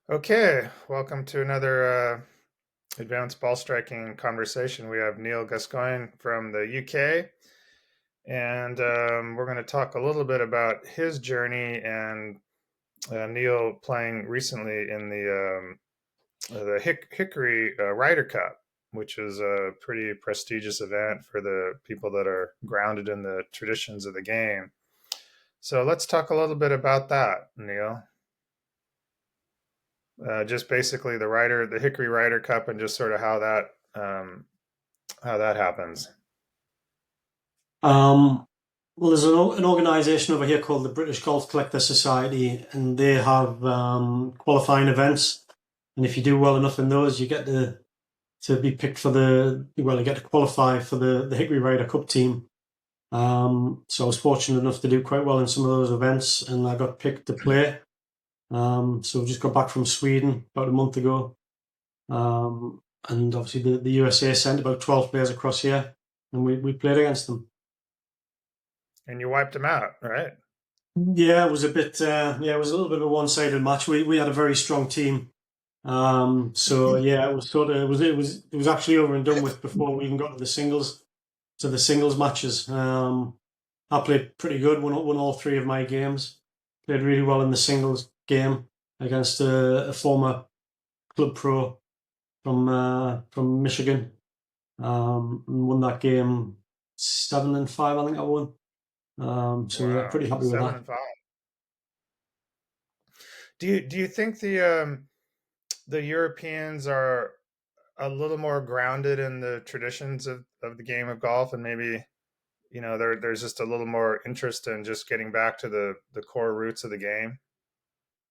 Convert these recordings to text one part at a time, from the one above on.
Okay, welcome to another advanced ball striking conversation. We have Neil Gascoigne from the UK, and we're going to talk a little bit about his journey and Neil playing recently in the Hickory Ryder Cup, which is a pretty prestigious event for the people that are grounded in the traditions of the game. So let's talk a little bit about that, Neil. Just basically the Hickory Ryder Cup, and just sort of how that happens. Um, well, there's an organisation over here called the British Golf Collector Society, and they have qualifying events. And if you do well enough in those, you get to be picked for you get to qualify for the Hickory Ryder Cup team. So I was fortunate enough to do quite well in some of those events, and I got picked to play. So I just got back from Sweden about a month ago. And obviously the USA sent about 12 players across here, and we played against them. And you wiped them out, right? Yeah, it was a bit. Yeah, it was a little bit of a one-sided match. We had a very strong team. So yeah, it was sort of it was actually over and done with before we even got to the singles matches. I played pretty good. Won all three of my games. Played really well in the singles game against a former club pro from Michigan. And won that game 7-5. I think I won. So yeah, Wow, pretty happy with seven that. and five. Do you think the Europeans are a little more grounded in the traditions of the game of golf, and maybe there's just a little more interest in just getting back to the core roots of the game?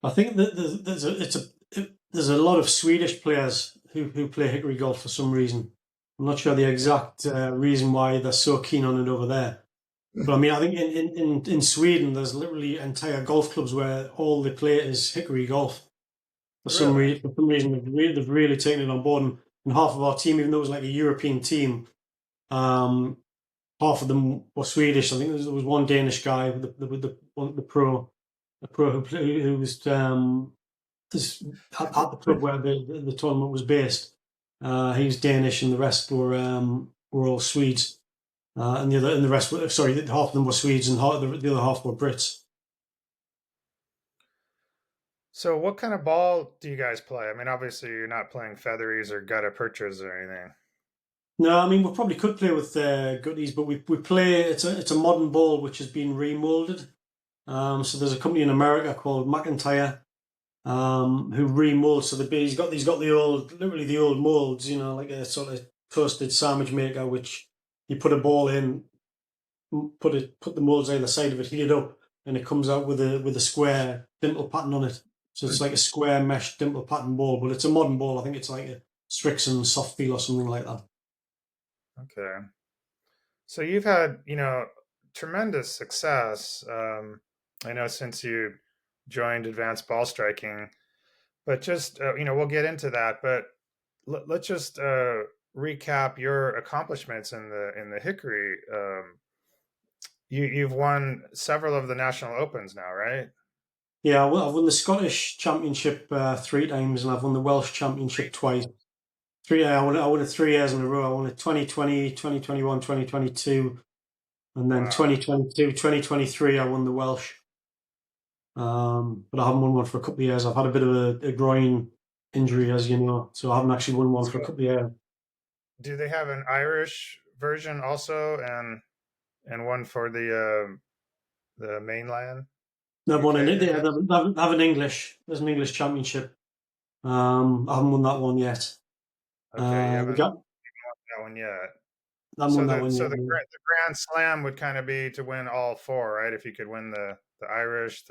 I think that there's a lot of Swedish players who play hickory golf for some reason. I'm not sure the exact reason why they're so keen on it over there. But I mean, I think in Sweden, there's literally entire golf clubs where all they play is hickory golf. Really? For some reason, they've really taken it on board. And half of our team, even though it was like a European team, um, half of them were Swedish. I think there was one Danish guy the pro who was this, at the club where the tournament was based. He was Danish, and the rest were all Swedes. And the rest were, sorry, half of them were Swedes, and the other half were Brits. So what kind of ball do you guys play? I mean, obviously you're not playing featheries or gutta perchas or anything. No, I mean we probably could play with gutties, but we play. It's a modern ball which has been remolded. So there's a company in America called McIntyre who remolds. So he's got the old, literally the old molds, like a sort of toasted sandwich maker, which you put a ball in, put the molds either side of it, heat it up, and it comes out with a square dimple pattern on it. So it's like a square mesh dimple pattern ball, but it's a modern ball. I think it's like a Strixon soft feel or something like that. Okay. So you've had, tremendous success. I know since you joined Advanced Ball Striking, but just we'll get into that. But let's just recap your accomplishments in the Hickory. You've won several of the national opens now, right? Yeah, I've won the Scottish Championship three times, and I've won the Welsh Championship twice. I won it 3 years in a row. I won it 2020, 2021, 2022, and then Wow. 2022, 2023. I won the Welsh. But I haven't won one for a couple of years. I've had a bit of a groin injury, as you know, so I haven't actually won one for a So couple of years. do they have an Irish version also, and one for the mainland They've won UK, an I yeah, guess? they have an English. There's an English Championship. I haven't won that one yet. Okay, you We haven't got won that one yet. I haven't So won that the one so yet. the No. the Grand Slam would kind of be to win all four, right? If you could win the Irish,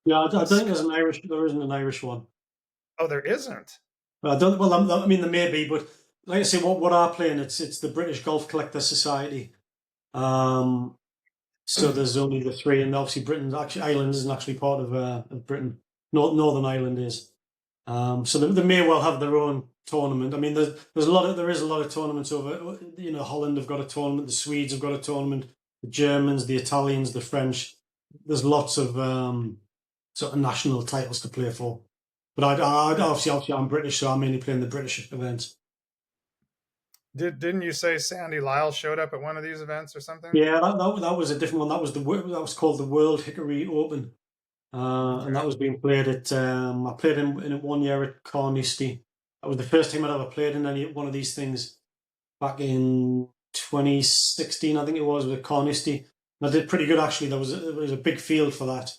Yeah, I the don't think there's Sc- an Irish. There isn't an Irish one. oh, there isn't. Well, I don't. Well, I mean, there may be, but like I say, what I play in, it's the British Golf Collector Society. Um, so there's only the three, and obviously Ireland isn't actually part of Britain. Northern Ireland is. So they may well have their own tournament. I mean, there is a lot of tournaments over. Holland have got a tournament. The Swedes have got a tournament. The Germans, the Italians, the French. There's lots of sort of national titles to play for. But obviously I'm British, so I'm mainly playing the British events. Didn't you say Sandy Lyle showed up at one of these events or something? Yeah, that was a different one. That was called the World Hickory Open, and that Okay. was being played at. I played in it 1 year at Carnoustie. That was the first time I'd ever played in any one of these things back in 2016, I think it was, with Carnoustie. And I did pretty good actually. There was a big field for that.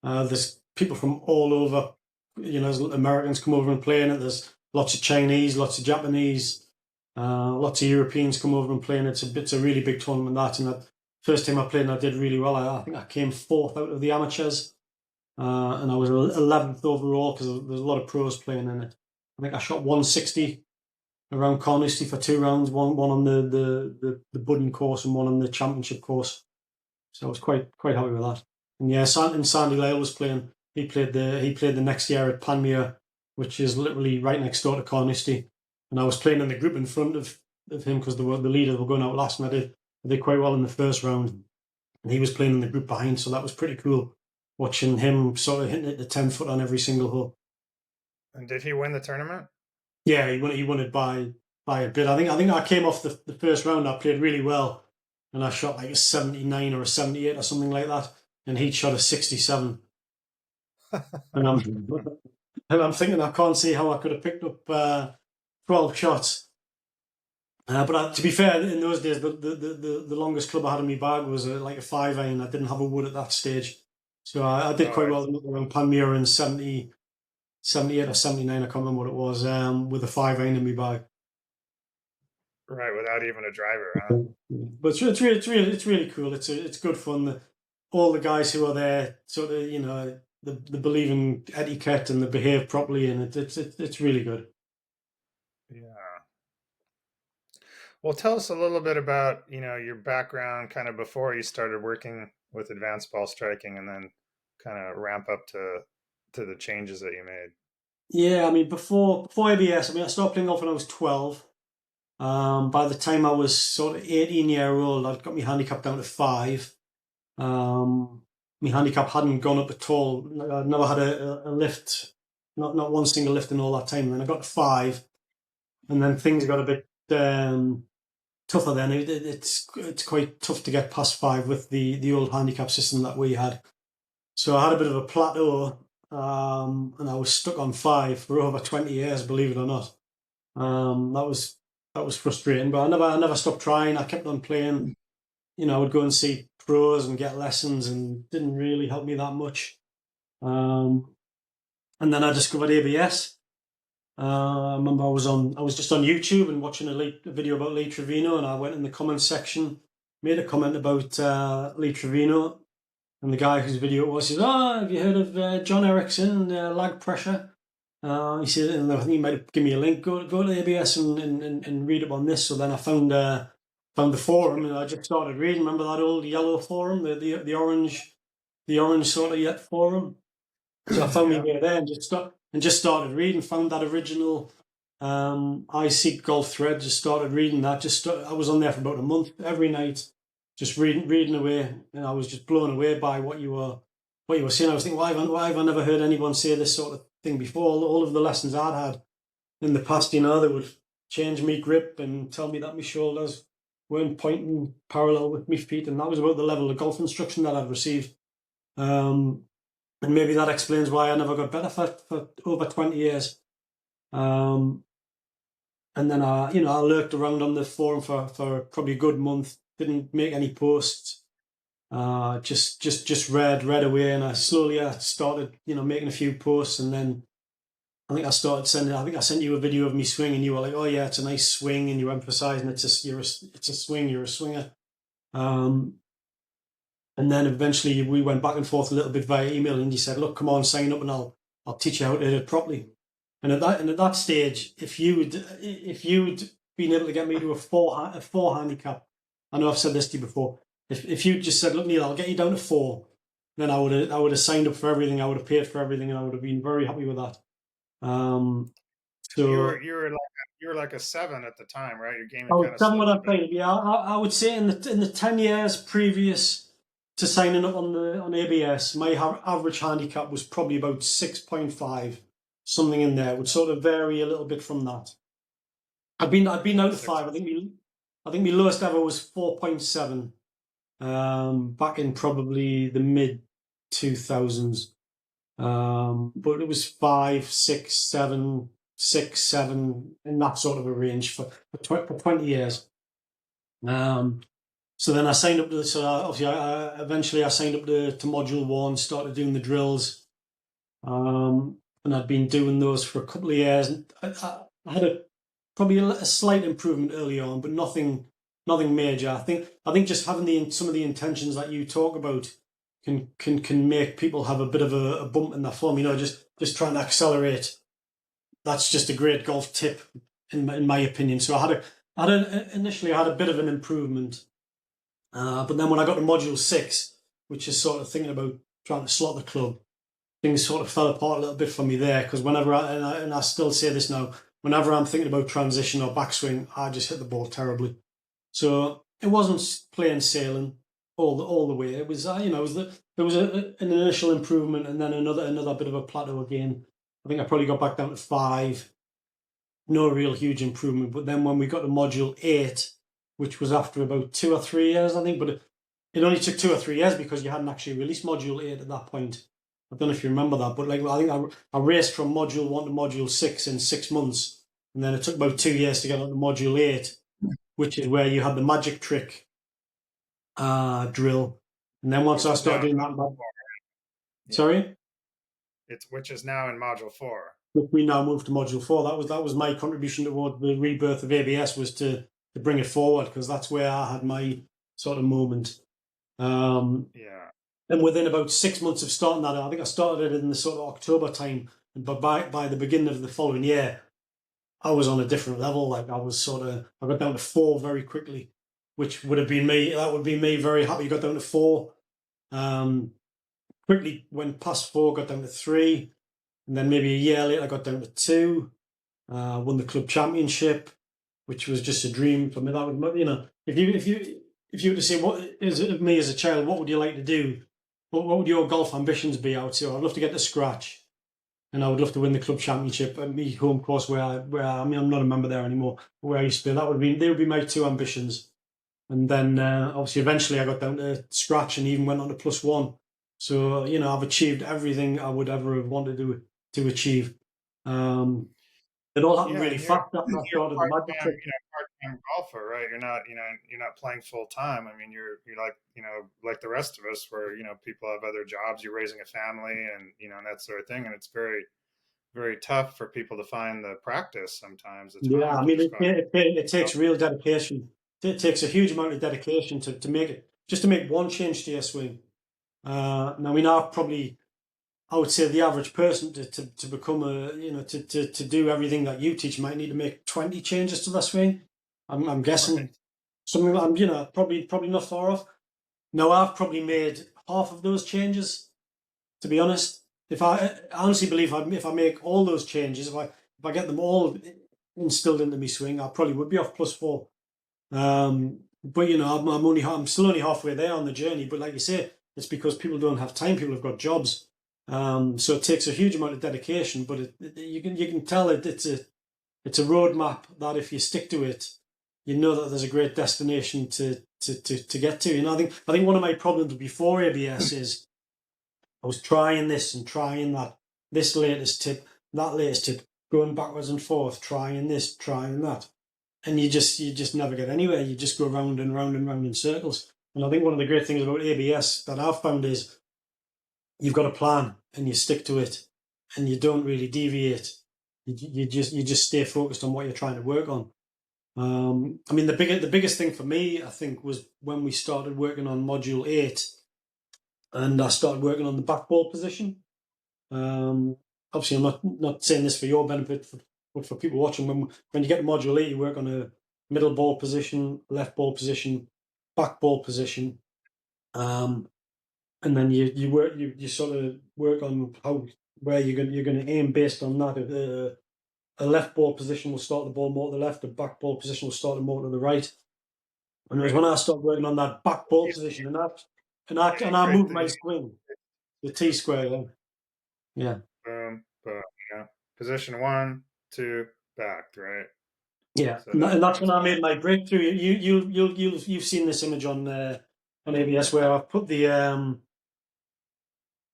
There's people from all over. There's Americans come over and play in it. There's lots of Chinese, lots of Japanese, lots of Europeans come over and play in it. It's a really big tournament, that. And that first time I played, and I did really well. I think I came fourth out of the amateurs, and I was 11th overall because there's a lot of pros playing in it. I think I shot 160 around Carnoustie for 2 rounds, one on the budding course and one on the championship course. So I was quite happy with that. And yeah, Sandy Lyle was playing. He played the next year at Panmure, which is literally right next door to Carnoustie. And I was playing in the group in front of him because the leaders were going out last, and I did quite well in the first round. And he was playing in the group behind, so that was pretty cool watching him sort of hitting it the 10 foot on every single hole. And did he win the tournament? Yeah, he won it by a bit. I think I came off the first round. I played really well, and I shot like a 79 or a 78 or something like that, and he shot a 67. And I'm and I'm thinking I can't see how I could have picked up 12 shots. But to be fair, in those days, the longest club I had in my bag was like a 5-iron. I didn't have a wood at that stage, so I did quite well around Panmure in 70, 78 or 79. I can't remember what it was, with a 5-iron in my bag. Right, without even a driver, huh? But it's really cool. It's good fun. All the guys who are there, sort of, they believe in etiquette and they behave properly, and it's really good. Yeah. Well, tell us a little bit about, your background kind of before you started working with advanced ball striking and then kind of ramp up to the changes that you made. Yeah, I mean, before ABS, I mean, I started playing golf when I was 12. By the time I was sort of 18-year-old, I'd got my handicap down to 5. My handicap hadn't gone up at all. I'd never had a lift, not one single lift in all that time. And then I got to 5, and then things got a bit tougher. Then it's quite tough to get past 5 with the old handicap system that we had. So I had a bit of a plateau, and I was stuck on 5 for over 20 years, believe it or not. That was frustrating, but I never stopped trying. I kept on playing. I would go and see pros and get lessons, and didn't really help me that much. And then I discovered ABS. I remember I was just on YouTube and watching a video about Lee Trevino, and I went in the comments section, made a comment about Lee Trevino, and the guy whose video it was says, "Oh, have you heard of John Erickson, lag pressure?" He said, and I think he might give me a link. Go to ABS and read up on this. So then I found the forum, and I just started reading. Remember that old yellow forum, the orange sort of yet forum. So I found me Yeah. there and just started reading. Found that original I Seek Golf thread. Just started reading that. I was on there for about a month every night, just reading away, and I was just blown away by what you were saying. I was thinking, why have I never heard anyone say this sort of thing before? All of the lessons I'd had in the past, they would change me grip and tell me that my shoulders weren't pointing parallel with my feet, and that was about the level of golf instruction that I'd received. And maybe that explains why I never got better for over 20 years. And then I lurked around on the forum for probably a good month. Didn't make any posts. Just read away, and I started making a few posts, and then I think I sent you a video of me swing, and you were like, "Oh yeah, it's a nice swing," and you were emphasizing it's a swing, you're a swinger. And then eventually we went back and forth a little bit via email, and you said, "Look, come on, sign up, and I'll teach you how to hit it properly." And at that stage, if you'd been able to get me to a four handicap, I know I've said this to you before. If you just said, "Look, Neil, I'll get you down to 4," then I would have signed up for everything. I would have paid for everything, and I would have been very happy with that. You were So you were like a 7 at the time, right? Your game I had was kind of done what slowed I down. played. Yeah, I would say in the 10 years previous to signing up on ABS, my average handicap was probably about 6.5. something in there. It would sort of vary a little bit from that. I've been out of 6 five. and I think my lowest ever was 4.7. Back in probably the mid 2000s. But it was 5, 6, 7, 6, 7 in that sort of a range for 20 years. So then I signed up to this. Obviously, eventually I signed up to Module 1, started doing the drills, and I'd been doing those for a couple of years. And I had probably a slight improvement early on, but nothing major. I think just having some of the intentions that you talk about can make people have a bit of a bump in their form. Just trying to accelerate. That's just a great golf tip in my opinion. So initially I had a bit of an improvement, but then when I got to Module 6, which is sort of thinking about trying to slot the club, things sort of fell apart a little bit for me there, because and I still say this now, whenever I'm thinking about transition or backswing, I just hit the ball terribly. So it wasn't plain sailing all the way. It was there was an initial improvement, and then another bit of a plateau again. I think I probably got back down to 5. No real huge improvement. But then when we got to Module 8, which was after about 2 or 3 years, I think, but it only took 2 or 3 years because you hadn't actually released Module 8 at that point. I don't know if you remember that, but I think I raced from Module 1 to Module 6 in 6 months, and then it took about 2 years to get on to Module 8, which is where you had the magic trick drill. And then once which I is now started in doing Module that, 4. Yeah, sorry, which is now in Module 4. we now moved to Module 4. That was my contribution toward the rebirth of ABS, was to bring it forward, because that's where I had my sort of moment. Yeah. And within about 6 months of starting that, I think I started it in the sort of October time, but by the beginning of the following year, I was on a different level. Like I got down to 4 very quickly, which would have been me. That would be me very happy. Got down to 4. Quickly went past 4, got down to 3, and then maybe a year later, I got down to 2. Won the club championship, which was just a dream for me. That would, if you were to say what is it of me as a child, what would you like to do? What would your golf ambitions be? I would say I'd love to get to scratch, and I would love to win the club championship at my home course I mean, I'm not a member there anymore, but where I used to play. They would be my 2 ambitions. And then obviously eventually I got down to scratch and even went on to +1. So I've achieved everything I would ever have wanted to achieve. It all happened Yeah, really and you're fast after I you're started the magic part-time, trick. part-time golfer, right? You're not playing full time. I mean, you're like, like the rest of us, where people have other jobs. You're raising a family, and that sort of thing. And it's very, very tough for people to find the practice sometimes, the Yeah, time I to mean, just go out and it go. takes real dedication. It takes a huge amount of dedication to make it, just to make one change to your swing. Now, I would say the average person to become to do everything that you teach might need to make 20 changes to their swing. I'm guessing Right. something. I'm probably not far off. Now, I've probably made half of those changes, to be honest. I honestly believe if I make all those changes, if I get them all instilled into me swing, I probably would be off +4. But I'm still only halfway there on the journey. But like you say, it's because people don't have time. People have got jobs. So it takes a huge amount of dedication. But you can tell it's a roadmap that if you stick to it, you know that there's a great destination to get to. I think one of my problems before ABS is I was trying this and trying that, this latest tip, that latest tip, going backwards and forth, trying this, trying that, and you just never get anywhere. You just go round and round and round in circles. And I think one of the great things about ABS that I've found is you've got a plan and you stick to it, and you don't really deviate. You just stay focused on what you're trying to work on. I mean, the biggest thing for me, I think, was when we started working on Module 8, and I started working on the back ball position. Obviously, I'm not saying this for your benefit, but for people watching, when you get to Module 8, you work on a middle ball position, left ball position, back ball position, and then you sort of work on where you're going to aim based on that. A left ball position will start the ball more to the left. A back ball position will start it more to the right. And it was Right. when I started working on that back ball position, and I Create moved the my new swing, the T square. Yeah. boom, boom. Yeah. position one, two, back, right? Yeah, So and that's when that's I made my breakthrough. You've seen this image on ABS where I've put the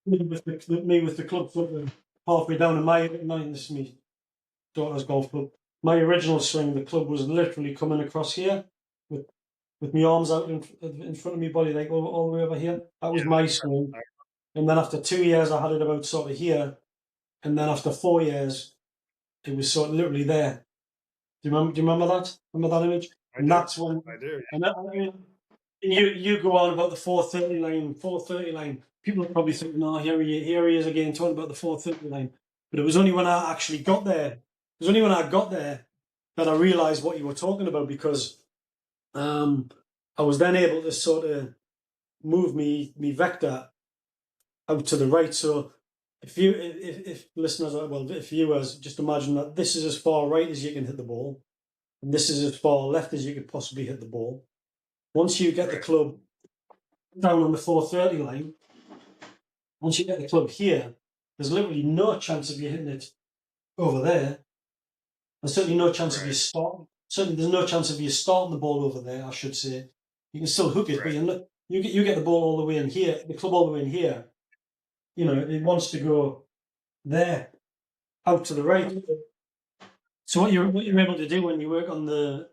me with the club foot halfway down in my this is me daughter's golf club. My original swing, the club was literally coming across here with my arms out in front of my body, like all the way over here. That was my swing. And then after 2 years, I had it about sort of here. And then after 4 years, it was sort of literally there. Do you remember that? Remember that image? I And do. that's when, I do. and that, I mean, you go on about the 430 line, 430 line. People are probably thinking, "Oh, here he is again talking about the 430 line." But it was only when I actually got there. It was only when I got there that I realised what you were talking about, because I was then able to sort of move me vector out to the right. So if listeners are, well, if viewers, just imagine that this is as far right as you can hit the ball, and this is as far left as you could possibly hit the ball. Once you get the Right. club down on the 430 line, once you get the club here, there's literally no chance of you hitting it over there. There's certainly no chance of you Right. starting. Certainly, there's no chance of you starting the ball over there. I should say, you can still hook it, but Right. you're not, you get the ball all the way in here, the club all the way in here. You know, it wants to go there, out to the right. So what you're able to do when you work on the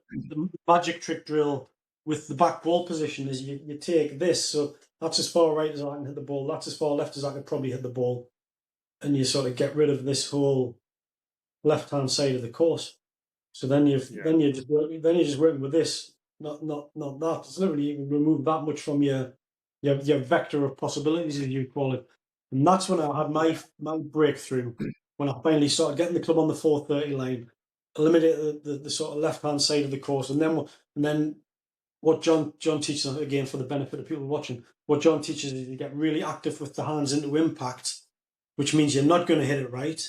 magic trick drill with the back ball position is you take this, so that's as far right as I can hit the ball, that's as far left as I could probably hit the ball, and you sort of get rid of this whole left hand side of the course. So then Yeah. then you're just working with this, not that. It's literally, you can remove that much from your vector of possibilities, as you call it. And that's when I had my breakthrough, when I finally started getting the club on the 430 line, eliminate the sort of left hand side of the course, and then what John teaches, again for the benefit of people watching, what John teaches is you get really active with the hands into impact, which means you're not going to hit it right.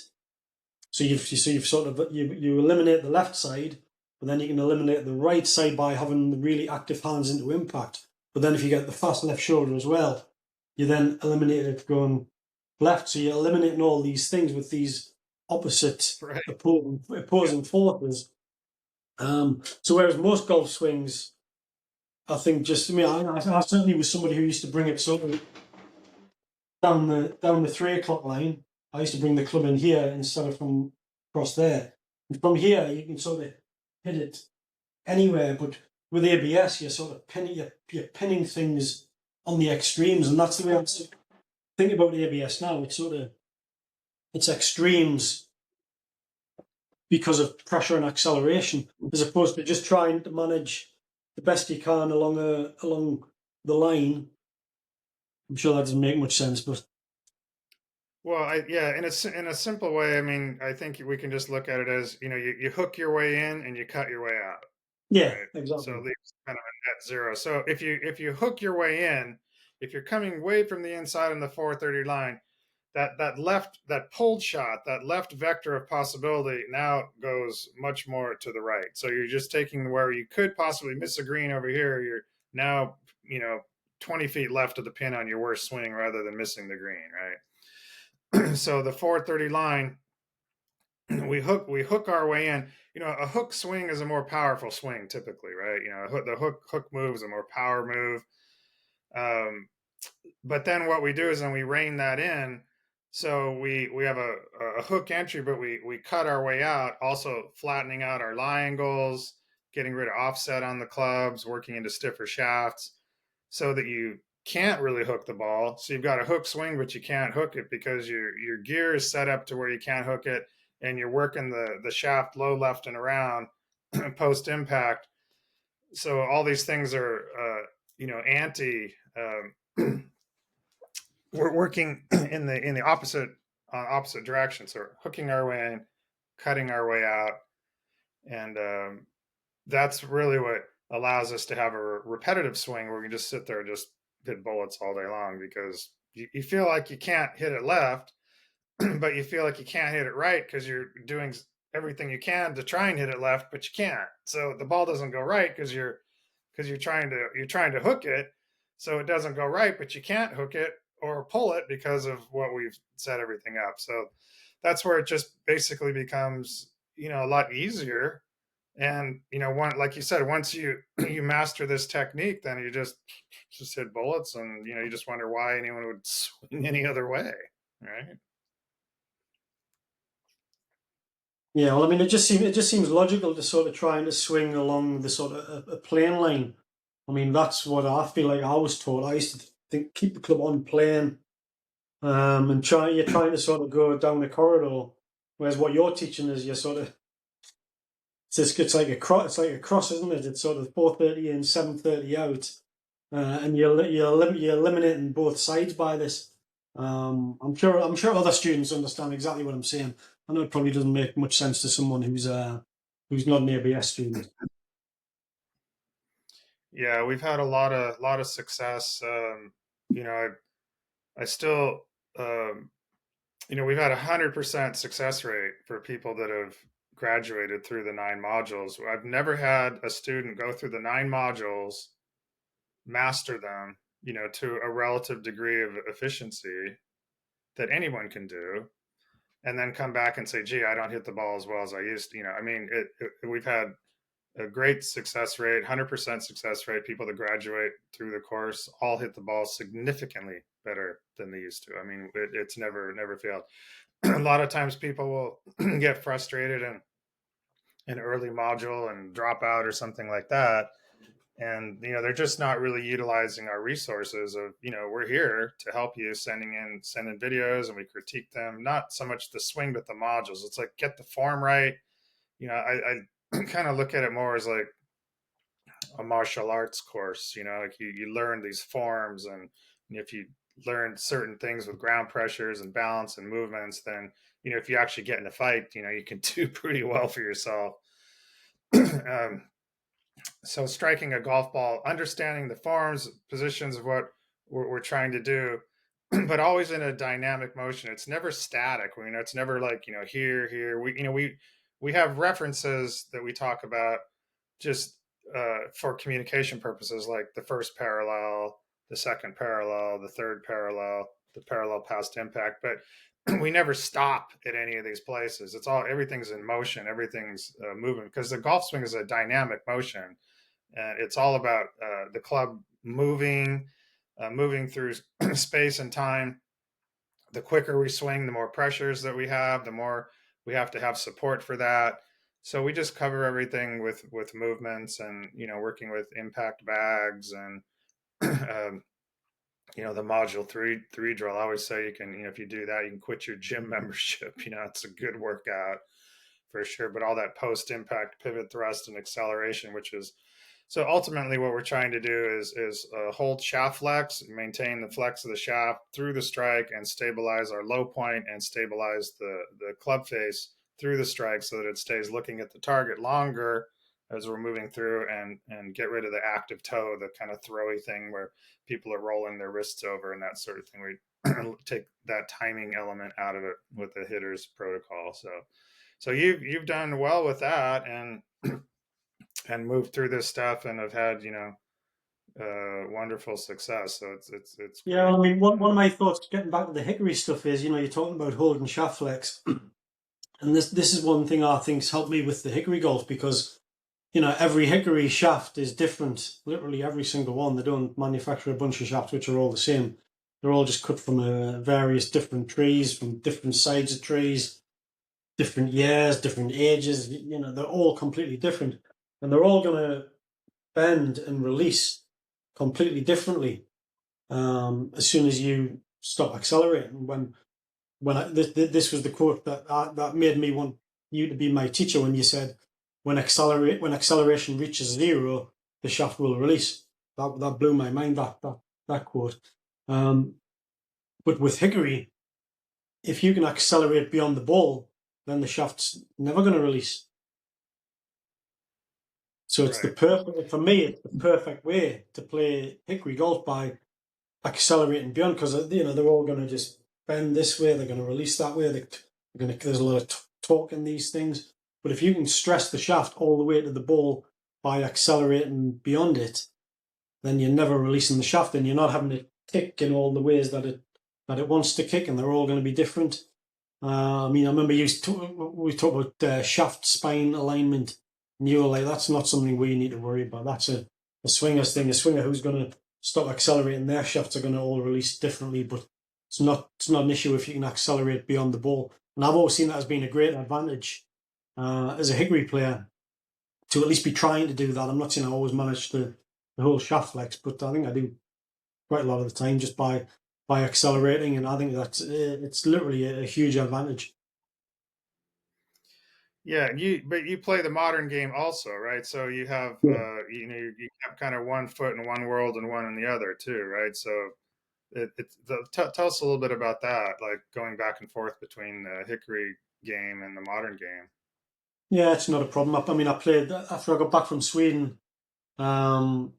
So you've sort of you eliminate the left side, but then you can eliminate the right side by having the really active hands into impact. But then if you get the fast left shoulder as well, you then eliminate it going left. So you're eliminating all these things with these opposite Right. Yeah. opposing forces. So whereas most golf swings, I think just, I mean, I certainly was somebody who used to bring it sort of down the 3 o'clock line. I used to bring the club in here instead of from across there. And from here, you can sort of hit it anywhere. But with ABS, you're sort of you're pinning things on the extremes, and that's the way I think about ABS now. It's extremes because of pressure and acceleration, as opposed to just trying to manage the best you can along the line. I'm sure that doesn't make much sense, but Well, yeah, in a simple way, I mean, I think we can just look at it as, you hook your way in and you cut your way out, yeah, right? So exactly. it leaves kind of a net zero. So if you hook your way in, if you're coming way from the inside on the 430 line, that pulled shot, that left vector of possibility now goes much more to the right. So you're just taking where you could possibly miss a green over here, you're now, 20 feet left of the pin on your worst swing rather than missing the green, right? So the 430 line, we hook our way in. A hook swing is a more powerful swing typically, right? The hook move is a more power move. But then what we do is then we rein that in. So we have a hook entry, but we cut our way out, also flattening out our lie angles, getting rid of offset on the clubs, working into stiffer shafts, so that you can't really hook the ball. So you've got a hook swing, but you can't hook it because your gear is set up to where you can't hook it, and you're working the shaft low, left, and around post impact. So all these things are anti. We're working in the opposite direction. So we're hooking our way in, cutting our way out, and that's really what allows us to have a repetitive swing where we can just sit there and just hit bullets all day long, because you feel like you can't hit it left, but you feel like you can't hit it right because you're doing everything you can to try and hit it left, but you can't. So the ball doesn't go right because you're trying to hook it, so it doesn't go right, but you can't hook it or pull it because of what we've set everything up. So that's where it just basically becomes, a lot easier. And one, like you said, once you you master this technique, then you just hit bullets, and you just wonder why anyone would swing any other way, right? Yeah, well, I mean, it just seems logical to sort of trying to swing along the sort of a plane line. I mean, that's what I feel like I was taught. I used to think keep the club on plane, and you're trying to sort of go down the corridor, whereas what you're teaching is you're sort of it's like a cross, isn't it? It's sort of 4:30 in, 7:30 out, and you're eliminating both sides by this. I'm sure other students understand exactly what I'm saying. I know it probably doesn't make much sense to someone who's not an ABS student. Yeah, we've had a lot of success. You know, I still, um, we've had 100% success rate for people that have graduated through the 9 modules. I've never had a student go through the 9 modules, master them, to a relative degree of efficiency that anyone can do, and then come back and say, "Gee, I don't hit the ball as well as I used to." I mean, we've had a great success rate, 100% success rate. People that graduate through the course all hit the ball significantly better than they used to. I mean, it's never failed. A lot of times people will get frustrated in an early module and drop out or something like that. And they're just not really utilizing our resources of, we're here to help you, sending videos, and we critique them, not so much the swing but the modules. It's like, get the form right. I kind of look at it more as like a martial arts course. Like you learn these forms, and if you learn certain things with ground pressures and balance and movements, then if you actually get in a fight, you can do pretty well for yourself. um, so striking a golf ball, understanding the forms, positions of what we're trying to do, but always in a dynamic motion. It's never static. It's never like, here. We have references that we talk about just for communication purposes, like the first parallel, the second parallel, the third parallel, the parallel past impact. But we never stop at any of these places. Everything's in motion, everything's moving, because the golf swing is a dynamic motion, and it's all about the club moving through space and time. The quicker we swing, the more pressures that we have, the more we have to have support for that. So we just cover everything with movements, and working with impact bags, and um, the module three drill. I always say, you can, if you do that, you can quit your gym membership. It's a good workout for sure. But all that post impact pivot thrust and acceleration, which is, so ultimately what we're trying to do is hold shaft flex, maintain the flex of the shaft through the strike, and stabilize our low point, and stabilize the club face through the strike, so that it stays looking at the target longer as we're moving through, and get rid of the active toe, the kind of throwy thing where people are rolling their wrists over and that sort of thing. We take that timing element out of it with the hitter's protocol. So you've done well with that, and moved through this stuff, and have had wonderful success. So it's Yeah, great. well, I mean, one of my thoughts, getting back to the Hickory stuff, is you're talking about holding shaft flex, and this is one thing I think's helped me with the Hickory golf, because every Hickory shaft is different. Literally every single one. They don't manufacture a bunch of shafts which are all the same. They're all just cut from various different trees, from different sides of trees, different years, different ages. They're all completely different, and they're all going to bend and release completely differently as soon as you stop accelerating. This was the quote that made me want you to be my teacher, when you said, when acceleration reaches zero, the shaft will release. That blew my mind, that quote. But with Hickory, if you can accelerate beyond the ball, then the shaft's never going to release. So it's Right. for me, it's the perfect way to play Hickory golf, by accelerating beyond, because they're all going to just bend this way, they're going to release that way. There's a lot of torque in these things, but if you can stress the shaft all the way to the ball by accelerating beyond it, then you're never releasing the shaft, and you're not having it kick in all the ways that it wants to kick, and they're all going to be different. I mean, I remember we talked about shaft spine alignment, and you were like, "That's not something we need to worry about. That's a swinger's thing. A swinger who's going to stop accelerating, their shafts are going to all release differently, but it's not an issue if you can accelerate beyond the ball." And I've always seen that as being a great advantage as a Hickory player to at least be trying to do that. I'm not saying I always manage the whole shaft flex, but I think I do quite a lot of the time just by accelerating, and I think that's it's literally a huge advantage. Yeah, but you play the modern game also, right? So you have Yeah. you have kind of one foot in one world and one in the other too, right? So tell us a little bit about that, like going back and forth between the Hickory game and the modern game. Yeah, it's not a problem. I mean, I played after I got back from Sweden. Um,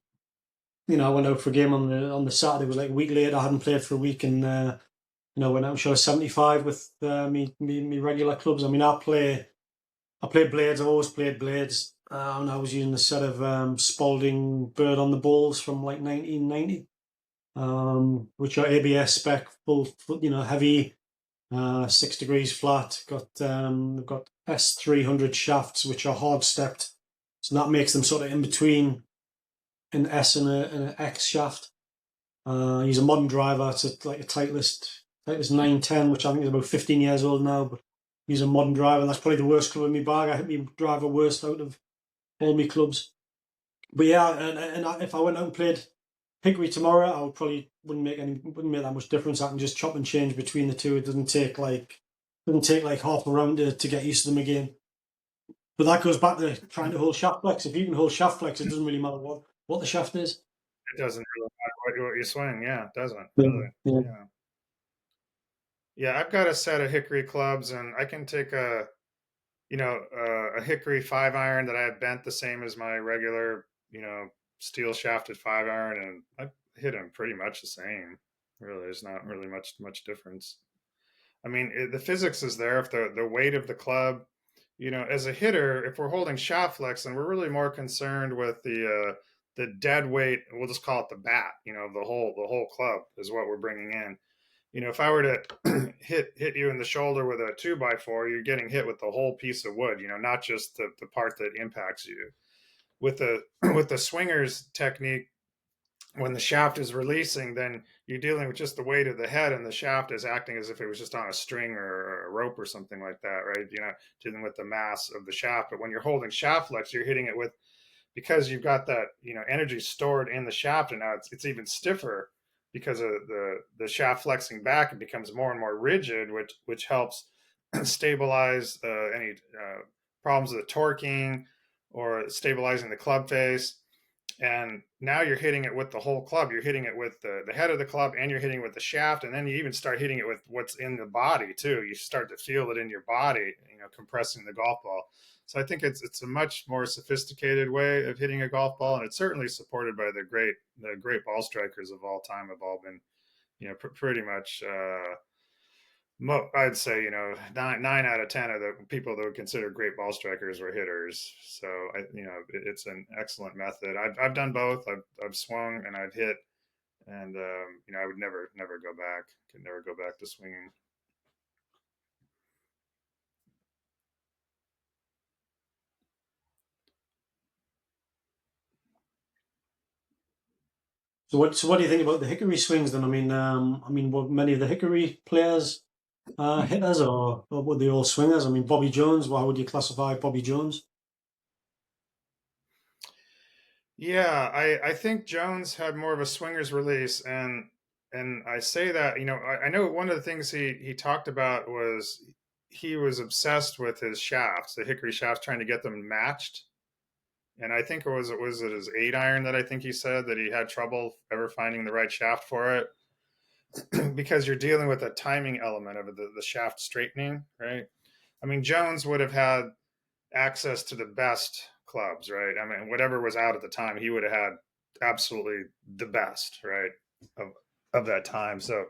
I went out for a game on the Saturday. It was like a week later. I hadn't played for a week, and went out and shot a 75 with me regular clubs. I mean, I play blades. I've always played blades. And I was using a set of Spalding Bird on the balls from like 1990, which are ABS spec, heavy, 6 degrees flat. They've got S300 shafts, which are hard stepped, so that makes them sort of in between an S and an X shaft. Use a modern driver. It's like a Titleist 910, which I think is about 15 years old now. But use a modern driver, and that's probably the worst club in my bag. I hit my driver worst out of all my clubs. But yeah, if I went out and played Hickory tomorrow, I would probably wouldn't make that much difference. I can just chop and change between the two. It doesn't take like half a round to get used to them again. But that goes back to trying to hold shaft flex. If you can hold shaft flex, it doesn't really matter what the shaft is. It doesn't really matter what you swing. Yeah, it doesn't Yeah, really. yeah. Yeah, yeah. I've got a set of Hickory clubs, and I can take a Hickory 5 iron that I have bent the same as my regular, steel shafted 5 iron, and I hit them pretty much the same. Really, there's not really much difference. I mean, the physics is there. If the weight of the club, as a hitter, if we're holding shaft flex, then we're really more concerned with the dead weight. We'll just call it the bat. The whole club is what we're bringing in. If I were to hit you in the shoulder with a 2x4, you're getting hit with the whole piece of wood. Not just the part that impacts you. With the with the swingers technique, when the shaft is releasing, then you're dealing with just the weight of the head, and the shaft is acting as if it was just on a string or a rope or something like that, right? You're not dealing with the mass of the shaft. But when you're holding shaft flex, you're hitting it with, because you've got that energy stored in the shaft, and now it's even stiffer because of the shaft flexing back. It becomes more and more rigid, which helps stabilize any problems with the torquing or stabilizing the club face. And now you're hitting it with the whole club. You're hitting it with the head of the club, and you're hitting it with the shaft, and then you even start hitting it with what's in the body too. You start to feel it in your body, compressing the golf ball. So I think it's a much more sophisticated way of hitting a golf ball, and it's certainly supported by the great ball strikers of all time have all been, pretty much. I'd say nine out of ten of the people that would consider great ball strikers were hitters. So it's an excellent method. I've done both. I've swung and I've hit, and I would never go back. Could never go back to swinging. So what do you think about the Hickory swings then? I mean, were many of the Hickory players hitters, or were they all swingers? I mean, Bobby Jones. How would you classify Bobby Jones? Yeah, I think Jones had more of a swinger's release, and I say that I know one of the things he talked about was he was obsessed with his shafts, the Hickory shafts, trying to get them matched. And I think it was his 8 iron that I think he said that he had trouble ever finding the right shaft for it because you're dealing with a timing element of the shaft straightening, right? I mean, Jones would have had access to the best clubs, right? I mean, whatever was out at the time, he would have had absolutely the best, right, of of that time. So,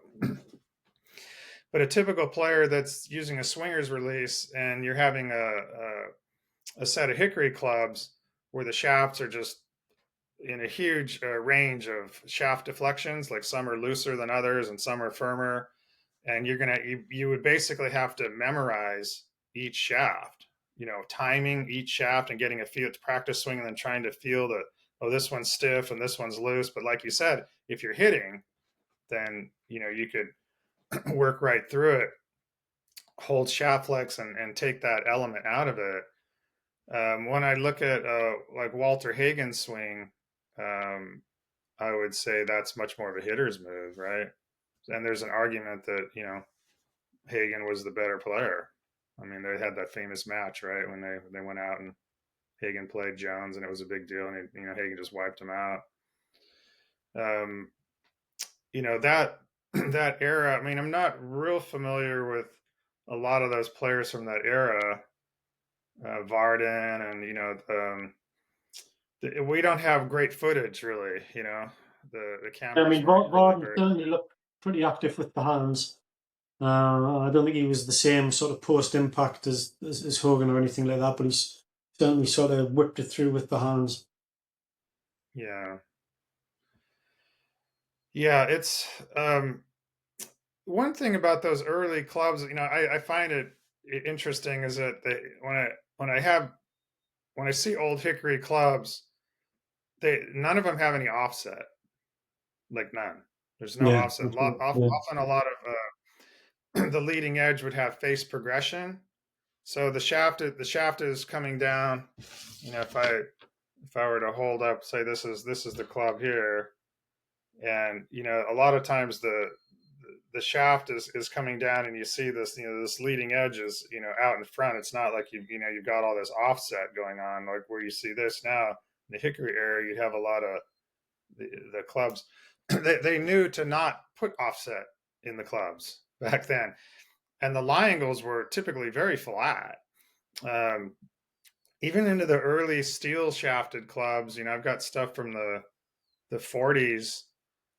but a typical player that's using a swingers release, and you're having a set of Hickory clubs where the shafts are just in a huge range of shaft deflections. Like some are looser than others, and some are firmer. and you would basically have to memorize each shaft, timing each shaft and getting a feel to practice swing, and then trying to feel the, oh, this one's stiff and this one's loose. But like you said, if you're hitting, then you could work right through it, hold shaft flex, and take that element out of it. When I look at like Walter Hagen's swing, um, I would say that's much more of a hitter's move, right? And there's an argument that Hagen was the better player. I mean, they had that famous match, right, when they went out and Hagen played Jones, and it was a big deal, and Hagen just wiped him out. Um, that that era. I mean, I'm not real familiar with a lot of those players from that era, Varden, and we don't have great footage, really. The I cameras mean, weren't really Varden very. certainly looked pretty active with the hands. I don't think he was the same sort of post impact as Hogan or anything like that, but he's certainly sort of whipped it through with the hands. Yeah, yeah. It's one thing about those early clubs. I find it interesting is that when I see old Hickory clubs, none of them have any offset, like none. There's no Yeah, offset. yeah. Often a lot of the leading edge would have face progression. So the shaft is coming down. If I were to hold up, say this is the club here, and a lot of times the shaft is coming down, and you see this leading edge is out in front. It's not like you've got all this offset going on like where you see this now. In the Hickory era, you'd have a lot of the clubs. They knew to not put offset in the clubs back then, and the lie angles were typically very flat. Um, Even into the early steel shafted clubs, I've got stuff from the 40s.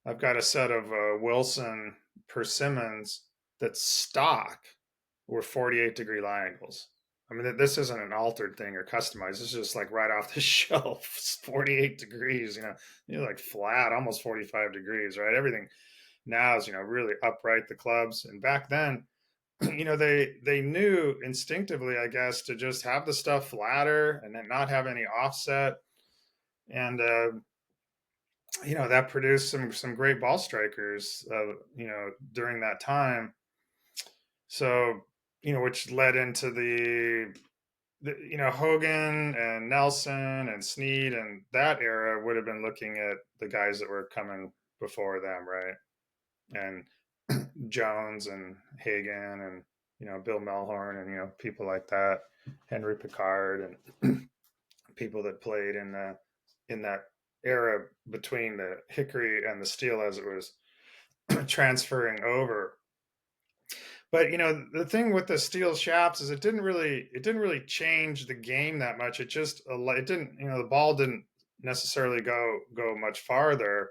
I've got a set of Wilson persimmons that stock were 48-degree lie angles. I mean, this isn't an altered thing or customized. This is just like right off the shelf. It's 48 degrees, like flat, almost 45 degrees, right? Everything now is, really upright, the clubs. And back then, they knew instinctively, I guess, to just have the stuff flatter and then not have any offset. And, that produced some great ball strikers, during that time. So, which led into Hogan and Nelson and Snead, and that era would have been looking at the guys that were coming before them, right? And Jones and Hagen and Bill Melhorn and people like that, Henry Picard and people that played in that era between the Hickory and the steel as it was transferring over. But the thing with the steel shafts is it didn't really change the game that much. It didn't the ball didn't necessarily go much farther.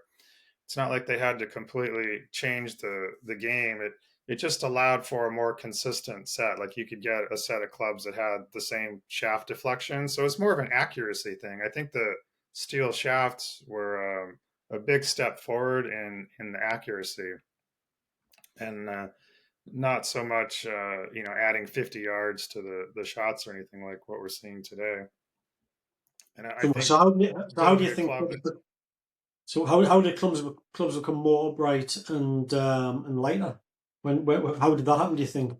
It's not like they had to completely change the game. It just allowed for a more consistent set. Like you could get a set of clubs that had the same shaft deflection. So it's more of an accuracy thing. I think the steel shafts were a big step forward in the accuracy, and not so much adding 50 yards to the shots or anything like what we're seeing today. And I So, think so how do building you a think? club. So how did clubs become more upright and lighter? How did that happen? Do you think?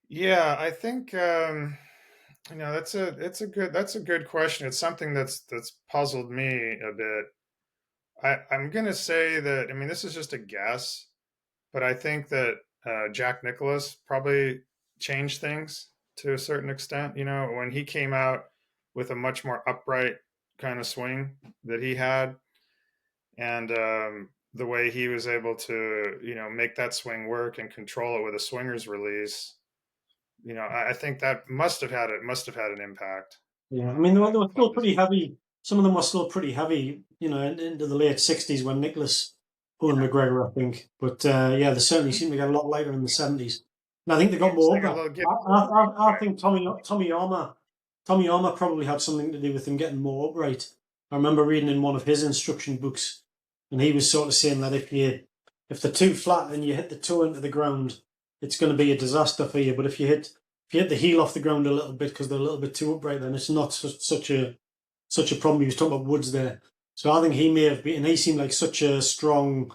Yeah, I think that's a good question. It's something that's puzzled me a bit. I'm gonna say that, I mean, this is just a guess, but I think that Jack Nicklaus probably changed things to a certain extent. When he came out with a much more upright kind of swing that he had, and the way he was able to make that swing work and control it with a swinger's release. I think that must have had an impact Yeah, I on mean they the were club still design. pretty heavy. Some of them were still pretty heavy, into the late '60s when Nicholas owned McGregor, I think. But yeah, they certainly seemed to get a lot lighter in the '70s, and I think they got It's more like a upright. little get I right. think Tommy Armour probably had something to do with him getting more upright. I remember reading in one of his instruction books, and he was sort of saying that If they're too flat and you hit the toe into the ground, it's going to be a disaster for you. But if you hit the heel off the ground a little bit because they're a little bit too upright, then it's not such a problem. He was talking about Woods there, so I think he may have been. And he seemed like such a strong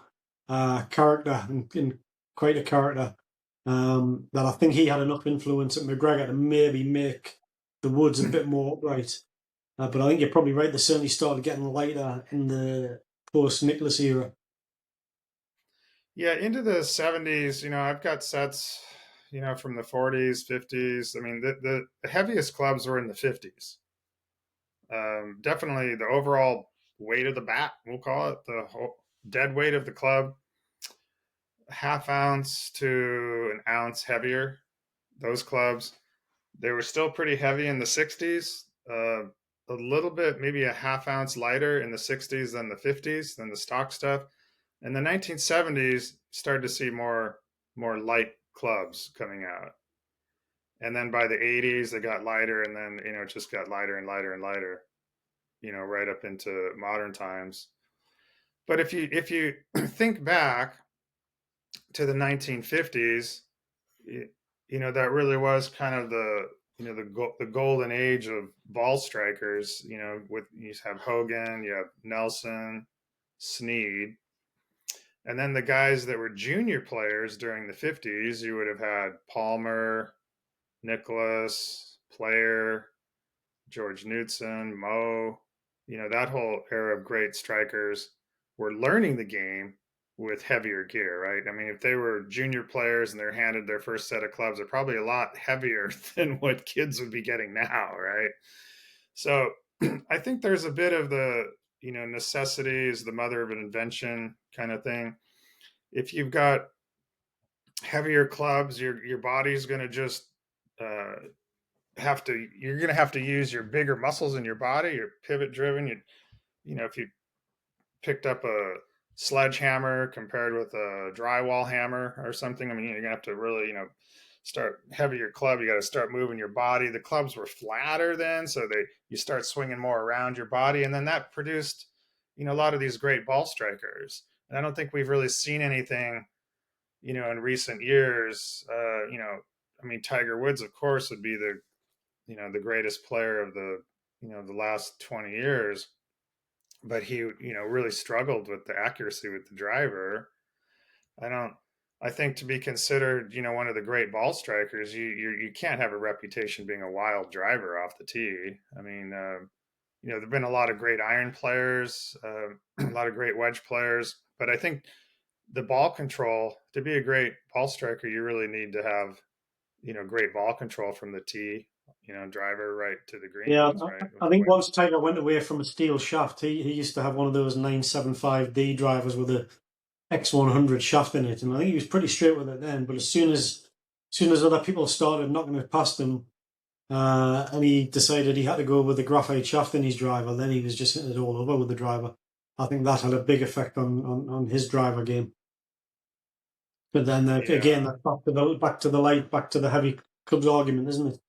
character and quite a character that I think he had enough influence at McGregor to maybe make the Woods a bit more upright. But I think you're probably right. They certainly started getting lighter in the post Nicholas era. Yeah, into the 70s, I've got sets, from the 40s, 50s. I mean, the heaviest clubs were in the 50s. Definitely the overall weight of the bat, we'll call it, the whole dead weight of the club, half ounce to an ounce heavier. Those clubs, they were still pretty heavy in the 60s. A little bit, maybe a half ounce lighter in the 60s than the 50s, than the stock stuff. In the 1970s, started to see more light clubs coming out, and then by the 80s, they got lighter, and then it just got lighter and lighter and lighter, right up into modern times. But if you think back to the 1950s, that really was kind of the golden age of ball strikers. With you have Hogan, you have Nelson, Snead, and then the guys that were junior players during the 50s, you would have had Palmer, Nicholas, Player, George Knudson, Moe. That whole era of great strikers were learning the game with heavier gear, right? I mean, if they were junior players and they're handed their first set of clubs, they're probably a lot heavier than what kids would be getting now, right? So I think there's a bit of the, necessity is the mother of an invention kind of thing. If you've got heavier clubs, your body's going to just uh, you're going to have to use your bigger muscles in your body. You're pivot driven. If you picked up a sledgehammer compared with a drywall hammer or something, I mean, you're going to have to really, start heavier club. You got to start moving your body. The clubs were flatter then, so you start swinging more around your body, and then that produced, a lot of these great ball strikers. And I don't think we've really seen anything, in recent years. I mean, Tiger Woods, of course, would be the greatest player of the last 20 years, but he really struggled with the accuracy with the driver. I don't I think to be considered one of the great ball strikers, you can't have a reputation being a wild driver off the tee. I mean, there've been a lot of great iron players, a lot of great wedge players, but I think the ball control, to be a great ball striker, you really need to have great ball control from the tee, driver right to the Yeah, greens, right? I think once Tiger went away from a steel shaft, he used to have one of those 975D drivers with a X100 shaft in it, and I think he was pretty straight with it then. But as soon as other people started knocking it past him, and he decided he had to go with the graphite shaft in his driver, then he was just hitting it all over with the driver. I think that had a big effect on his driver game. But then again, Yeah. that's back to the light, back to the heavy clubs argument, isn't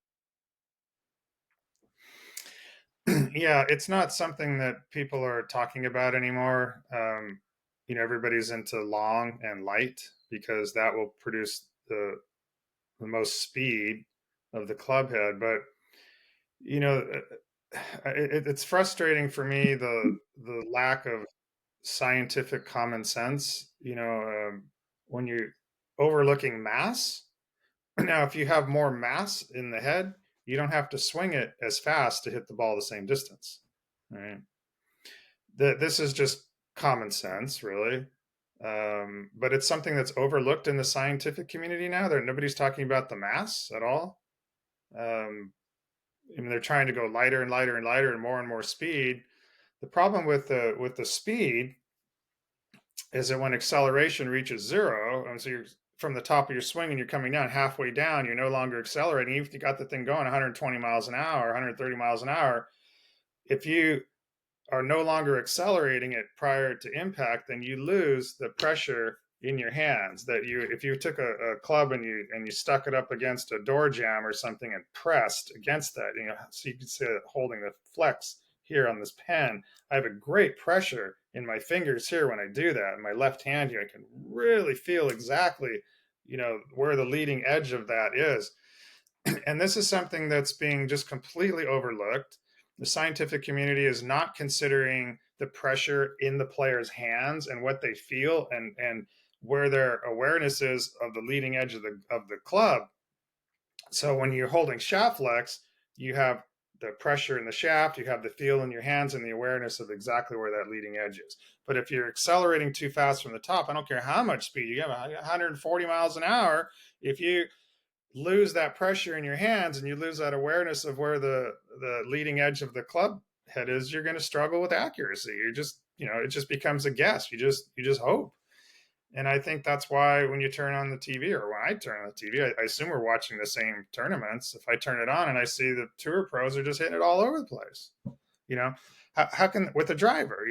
it? Yeah, it's not something that people are talking about anymore. Everybody's into long and light because that will produce the most speed of the club head. But you know, it's frustrating for me the lack of scientific common sense. When you're overlooking mass. Now, if you have more mass in the head, you don't have to swing it as fast to hit the ball the same distance. Right? This is just common sense, really. But it's something that's overlooked in the scientific community now. Nobody's talking about the mass at all. Um, I mean, they're trying to go lighter and lighter and lighter and more speed. The problem with the speed is that when acceleration reaches zero, and so you're from the top of your swing and you're coming down halfway down, you're no longer accelerating. Even if you got the thing going 120 miles an hour, 130 miles an hour, if you are no longer accelerating it prior to impact, then you lose the pressure in your hands. That you, if you took a club and you stuck it up against a door jamb or something and pressed against that, so you could see it holding the flex, here on this pen, I have a great pressure in my fingers here when I do that. In my left hand here, I can really feel exactly, where the leading edge of that is. And this is something that's being just completely overlooked. The scientific community is not considering the pressure in the player's hands and what they feel and where their awareness is of the leading edge of the club. So when you're holding shaft flex, you have the pressure in the shaft, you have the feel in your hands, and the awareness of exactly where that leading edge is. But if you're accelerating too fast from the top, I don't care how much speed you have, 140 miles an hour, if you lose that pressure in your hands and you lose that awareness of where the leading edge of the club head is, you're going to struggle with accuracy. You're just, it just becomes a guess. You just hope. And I think that's why when you turn on the TV, or when I turn on the TV, I assume we're watching the same tournaments. If I turn it on and I see the tour pros are just hitting it all over the place, you know, how can, with a driver,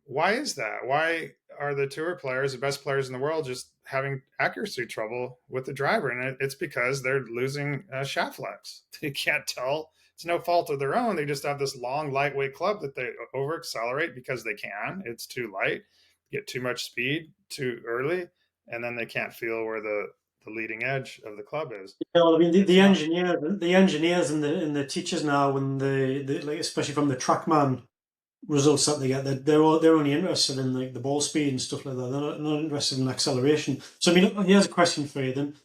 why is that? Why are the tour players, the best players in the world, just having accuracy trouble with the driver? And it's because they're losing shaft flex. They can't tell. It's no fault of their own. They just have this long, lightweight club that they over accelerate because they can. It's too light, get too much speed too early, and then they can't feel where the leading edge of the club is. Yeah, well, I mean, It's not. the engineers and the teachers now, and the like, especially from the TrackMan results that they get, they're only interested in like the ball speed and stuff like that. They're not interested in acceleration. So I mean, here's a question for you then: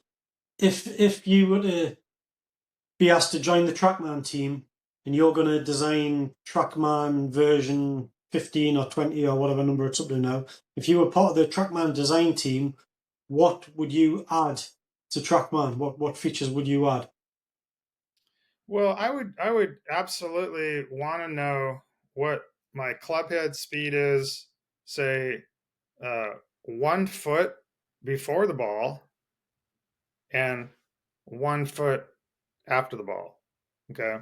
if you were to be asked to join the TrackMan team, and you're going to design TrackMan version 15 or 20 or whatever number it's up to now, if you were part of the TrackMan design team, what would you add to TrackMan? What features would you add? Well, I would absolutely want to know what my club head speed is, say, 1 foot before the ball and 1 foot after the ball. Okay.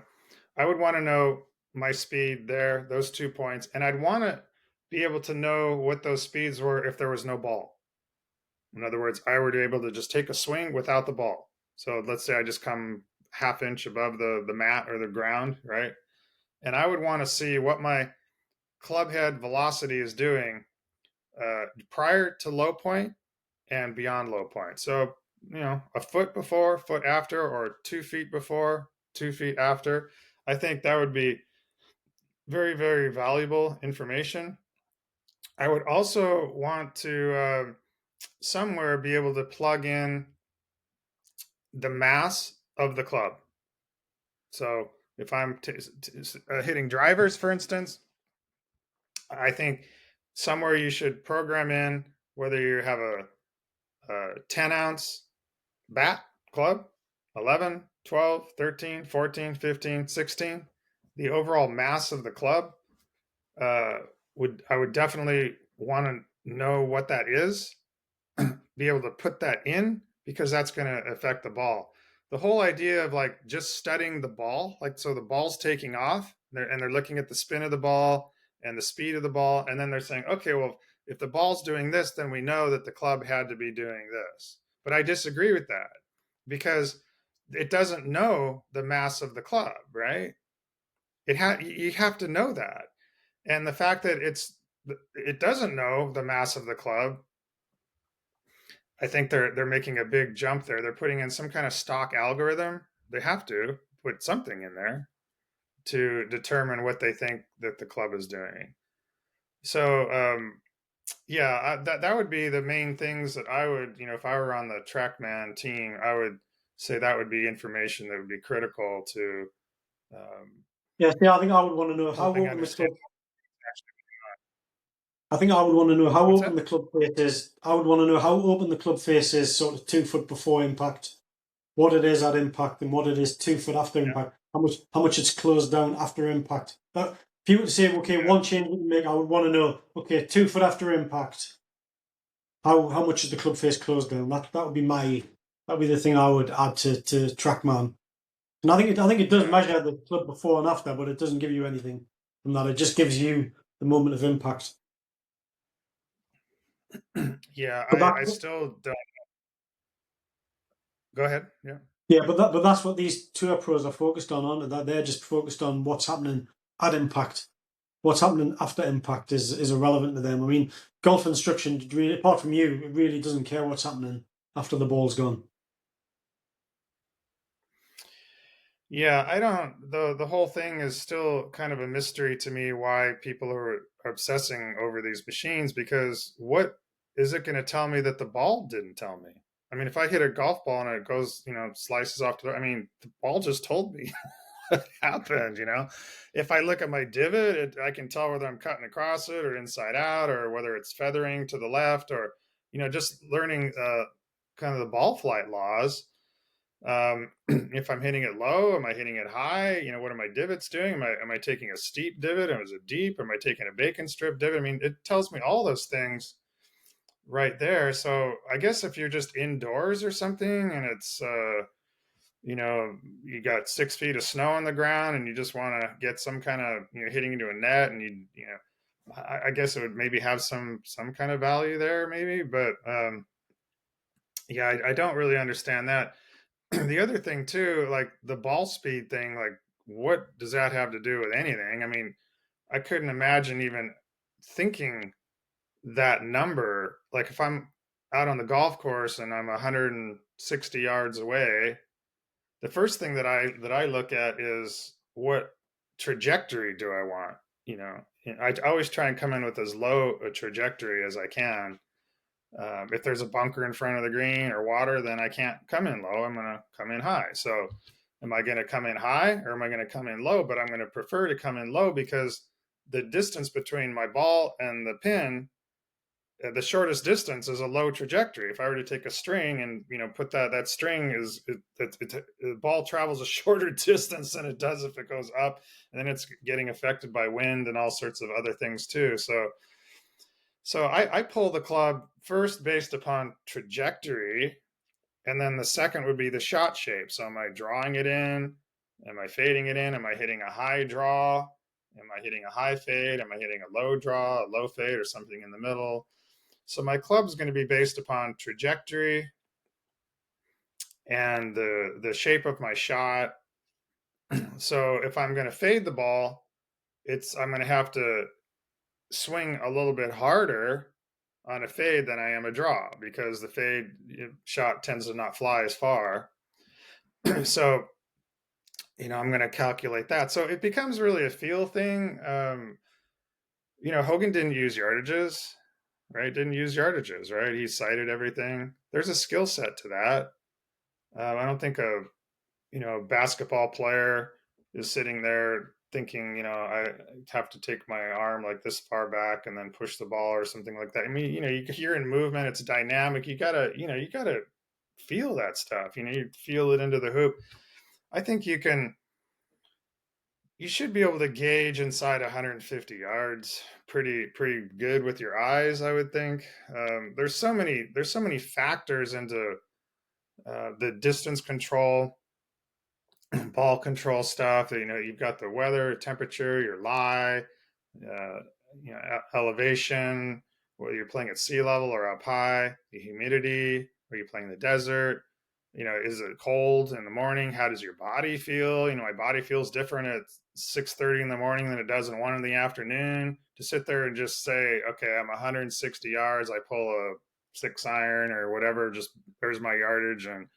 I would want to know my speed there, those 2 points, and I'd want to be able to know what those speeds were if there was no ball. In other words, I were to be able to just take a swing without the ball. So let's say I just come half inch above the mat or the ground, right? And I would want to see what my club head velocity is doing prior to low point and beyond low point. So, a foot before, foot after, or 2 feet before, 2 feet after. I think that would be very, very valuable information. I would also want to somewhere be able to plug in the mass of the club. So if I'm hitting drivers, for instance, I think somewhere you should program in whether you have a 10-ounce bat club, 11, 12, 13, 14, 15, 16. The overall mass of the club uh, I would definitely want to know what that is, be able to put that in because that's going to affect the ball. The whole idea of like just studying the ball, like so the ball's taking off and they're looking at the spin of the ball and the speed of the ball, and then they're saying, okay, well, if the ball's doing this, then we know that the club had to be doing this. But I disagree with that because it doesn't know the mass of the club, right? You have to know that, and the fact that it doesn't know the mass of the club, I think they're making a big jump there. They're putting in some kind of stock algorithm. They have to put something in there to determine what they think that the club is doing. So yeah, that would be the main things that I would, if I were on the TrackMan team, I would say that would be information that would be critical to Yeah, see, I think I would want to know how helping open the understand club. I think I would want to know how what's open that. the club face is. I would want to know how open the club face is, sort of 2 foot before impact, what it is at impact, and what it is 2 foot after Yeah, impact. How much it's closed down after impact. But if you were to say, okay, yeah. one change we can make, I would want to know, okay, 2 foot after impact, how much is the club face closed down? That would be the thing I would add to TrackMan. And I think it does Yeah. measure the club before and after, but it doesn't give you anything from that. It just gives you the moment of impact. Yeah, But I that still don't. Go ahead. Yeah. Yeah, but that's what these tour pros are focused on, aren't they? That they're just focused on what's happening at impact. What's happening after impact is irrelevant to them. I mean, golf instruction, really, apart from you, it really doesn't care what's happening after the ball's gone. Yeah, I don't the whole thing is still kind of a mystery to me why people are obsessing over these machines because what is it going to tell me that the ball didn't tell me? I mean, if I hit a golf ball and it goes, slices off I mean, the ball just told me what happened. If I look at my divot, I can tell whether I'm cutting across it or inside out or whether it's feathering to the left or, just learning kind of the ball flight laws. If I'm hitting it low, am I hitting it high? What are my divots doing? Am I taking a steep divot? Is it deep? Am I taking a bacon strip divot? I mean, it tells me all those things right there. So I guess if you're just indoors or something and it's you know, you got 6 feet of snow on the ground and you just want to get some kind of, hitting into a net and I guess it would maybe have some kind of value there, maybe, but yeah, I don't really understand that. The other thing too, like the ball speed thing, like what does that have to do with anything? I mean, I couldn't imagine even thinking that number. Like if I'm out on the golf course and I'm 160 yards away, the first thing that I look at is what trajectory do I want? I always try and come in with as low a trajectory as I can. If there's a bunker in front of the green or water, then I can't come in low. I'm going to come in high. So, am I going to come in high or am I going to come in low? But I'm going to prefer to come in low because the distance between my ball and the pin, the shortest distance is a low trajectory. If I were to take a string and put that string the ball travels a shorter distance than it does if it goes up, and then it's getting affected by wind and all sorts of other things too. So I pull the club first based upon trajectory, and then the second would be the shot shape. So am I drawing it in? Am I fading it in? Am I hitting a high draw? Am I hitting a high fade? Am I hitting a low draw, a low fade, or something in the middle? So my club is going to be based upon trajectory and the shape of my shot. So if I'm going to fade the ball, I'm going to have to swing a little bit harder on a fade than I am a draw because the fade shot tends to not fly as far. So, I'm going to calculate that. So it becomes really a feel thing. Hogan didn't use yardages, right? Didn't use yardages, right? He cited everything. There's a skill set to that. I don't think a basketball player is sitting there thinking, I have to take my arm like this far back and then push the ball or something like that. I mean, you're in movement, it's dynamic. You gotta feel that stuff. You feel it into the hoop. I think you should be able to gauge inside 150 yards pretty good with your eyes, I would think. There's so many factors into the distance control, ball control stuff. You've got the weather, temperature, your lie, uh, elevation, whether you're playing at sea level or up high, the humidity, are you playing in the desert? Is it cold in the morning? How does your body feel? My body feels different at 6:30 in the morning than it does at 1 in the afternoon. To sit there and just say, okay, I'm 160 yards, I pull a 6 iron or whatever, just there's my yardage. And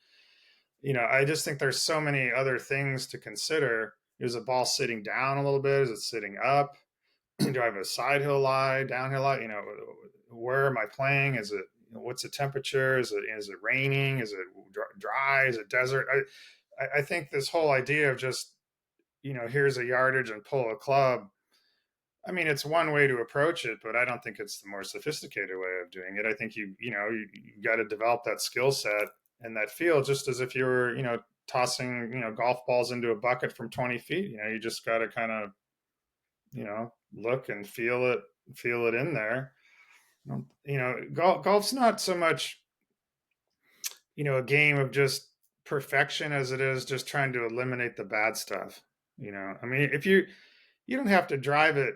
I just think there's so many other things to consider. Is the ball sitting down a little bit? Is it sitting up? Do I have a side hill lie, downhill lie? Where am I playing? Is it what's the temperature? Is it raining? Is it dry? Is it desert? I think this whole idea of just here's a yardage and pull a club. I mean, it's one way to approach it, but I don't think it's the more sophisticated way of doing it. I think you got to develop that skill set and that feel just as if you were tossing golf balls into a bucket from 20 feet. You just got to kind of look and feel it in there. Golf's not so much a game of just perfection as it is just trying to eliminate the bad stuff. I mean, if you don't have to drive it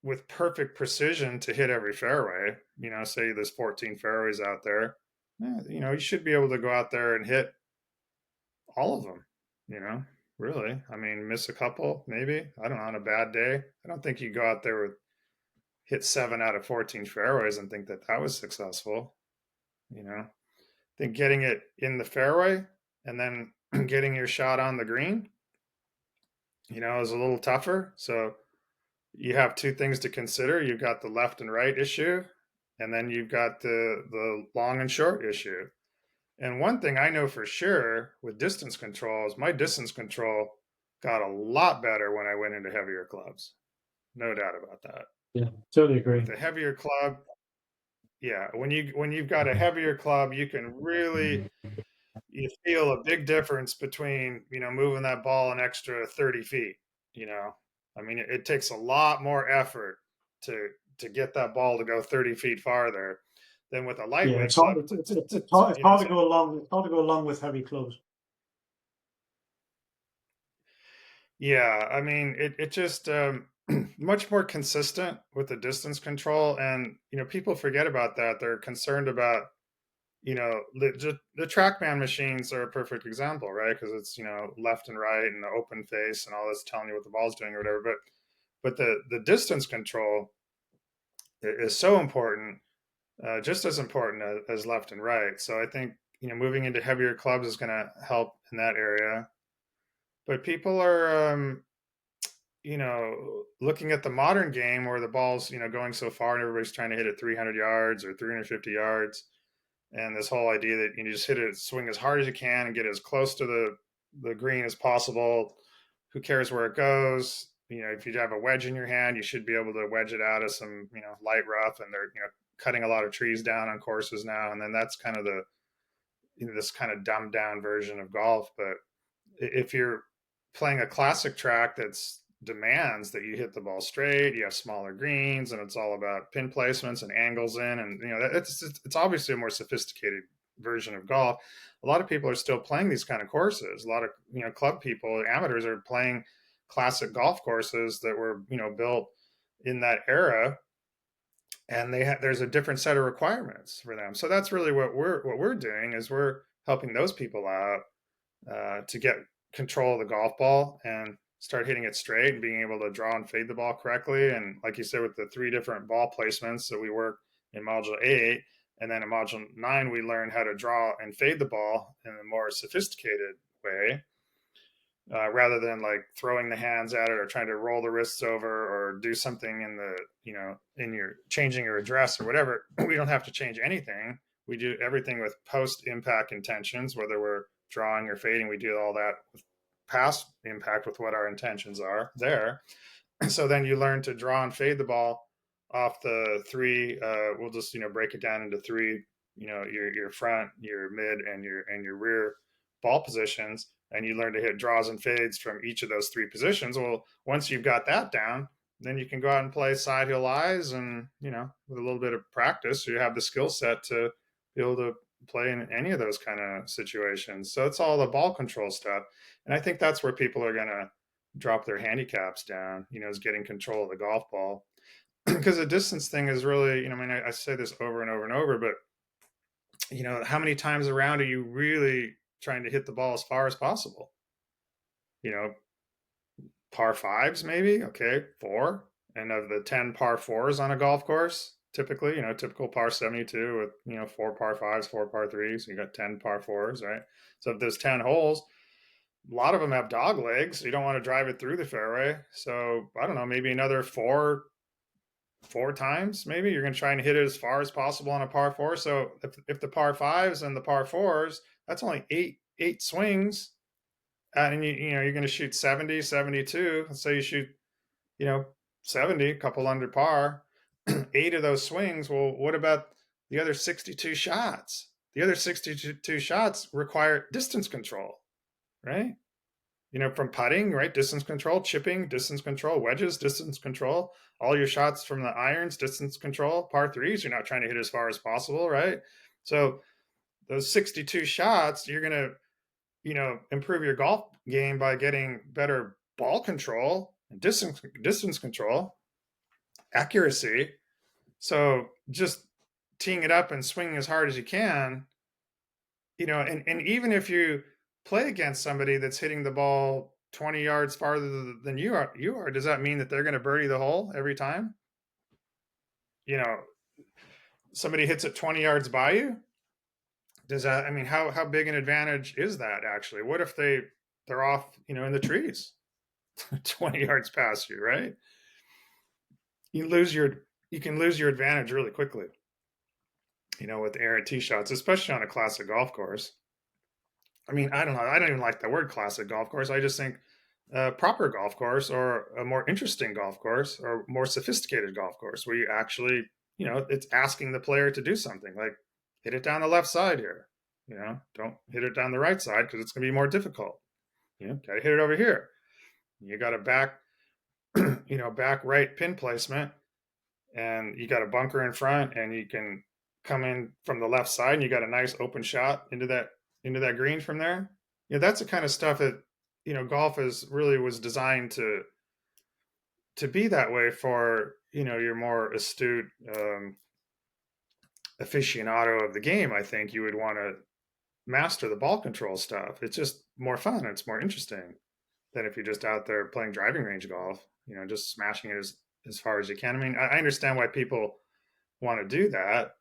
with perfect precision to hit every fairway. Say there's 14 fairways out there. You should be able to go out there and hit all of them. You know. Really? I mean, miss a couple, maybe. I don't know, on a bad day. I don't think you go out there with hit 7 out of 14 fairways and think that that was successful. You know, I think getting it in the fairway and then getting your shot on the green, is a little tougher. So you have two things to consider. You've got the left and right issue, and then you've got the long and short issue. And one thing I know for sure with distance control is my distance control got a lot better when I went into heavier clubs. No doubt about that. Yeah, totally With agree. a heavier club, yeah, when you've got a heavier club, you can really you feel a big difference between, moving that ball an extra 30 feet, you know. I mean, it takes a lot more effort to get that ball to go 30 feet farther than with a Yeah, lightweight it's hard. club It's hard to go along. It's hard to go along with heavy clubs. yeah, I mean, it just much more consistent with the distance control, and people forget about that. They're concerned about the TrackMan machines are a perfect example, right? Because it's left and right and the open face and all this telling you what the ball's doing or whatever. But the distance control is so important, just as important as left and right. So I think moving into heavier clubs is going to help in that area. But people are looking at the modern game where the ball's, going so far and everybody's trying to hit it 300 yards or 350 yards. And this whole idea that you just hit it, swing as hard as you can and get as close to the green as possible. Who cares where it goes? If you have a wedge in your hand, you should be able to wedge it out of some, light rough. And they're, cutting a lot of trees down on courses now. And then that's kind of this kind of dumbed down version of golf. But if you're playing a classic track that's demands that you hit the ball straight, you have smaller greens, and it's all about pin placements and angles in, and it's obviously a more sophisticated version of golf. A lot of people are still playing these kind of courses. A lot of club people, amateurs, are playing classic golf courses that were built in that era, and there's a different set of requirements for them. So that's really what we're doing is we're helping those people out to get control of the golf ball and start hitting it straight and being able to draw and fade the ball correctly. And like you said, with the three different ball placements that we work in module 8, and then in module 9, we learn how to draw and fade the ball in a more sophisticated way, rather than like throwing the hands at it or trying to roll the wrists over or do something in the in your changing your address or whatever. We don't have to change anything. We do everything with post impact intentions, whether we're drawing or fading. We do all that with past impact with what our intentions are there. So then you learn to draw and fade the ball off the three. We'll just break it down into three. Your front, your mid, and your rear ball positions, and you learn to hit draws and fades from each of those three positions. Well, once you've got that down, then you can go out and play side hill eyes, and with a little bit of practice, you have the skill set to be able to play in any of those kind of situations. So it's all the ball control stuff, and I think that's where people are going to drop their handicaps down, is getting control of the golf ball. Because the distance thing is really, I mean, I say this over and over and over, but, how many times around are you really trying to hit the ball as far as possible? You know, par fives, maybe, okay, four. And of the 10 par fours on a golf course, typically, typical par 72 with, four par fives, four par threes, you got 10 par fours, right? So if there's 10 holes, a lot of them have dog legs. So you don't want to drive it through the fairway. So I don't know, maybe another four times. Maybe you're going to try and hit it as far as possible on a par four. So if the par fives and the par fours, that's only eight swings, and you're going to shoot 70, 72. Let's say you shoot 70, a couple under par, 8 of those swings. Well, what about the other 62 shots? The other 62 shots require distance control, right? From putting, right? Distance control, chipping, distance control, wedges, distance control, all your shots from the irons, distance control, par threes, you're not trying to hit as far as possible, right? So those 62 shots, you're going to, improve your golf game by getting better ball control and distance control, accuracy. So just teeing it up and swinging as hard as you can, and even if you play against somebody that's hitting the ball 20 yards farther than you are, does that mean that they're going to birdie the hole every time? You know, somebody hits it 20 yards by you. Does that, I mean, how big an advantage is that actually? What if they're off, in the trees 20 yards past you, right? You lose your you can lose your advantage really quickly, with errant tee shots, especially on a classic golf course. I mean, I don't know. I don't even like the word classic golf course. I just think a proper golf course or a more interesting golf course or more sophisticated golf course where you actually, it's asking the player to do something like hit it down the left side here. Don't hit it down the right side because it's going to be more difficult. Got to hit it over here. You got a back, back right pin placement and you got a bunker in front and you can come in from the left side and you got a nice open shot into that green from there. That's the kind of stuff that golf is really was designed to be that way for your more astute aficionado of the game. I think you would want to master the ball control stuff. It's just more fun. It's more interesting than if you're just out there playing driving range golf. Just smashing it as far as you can. I mean, I understand why people want to do that,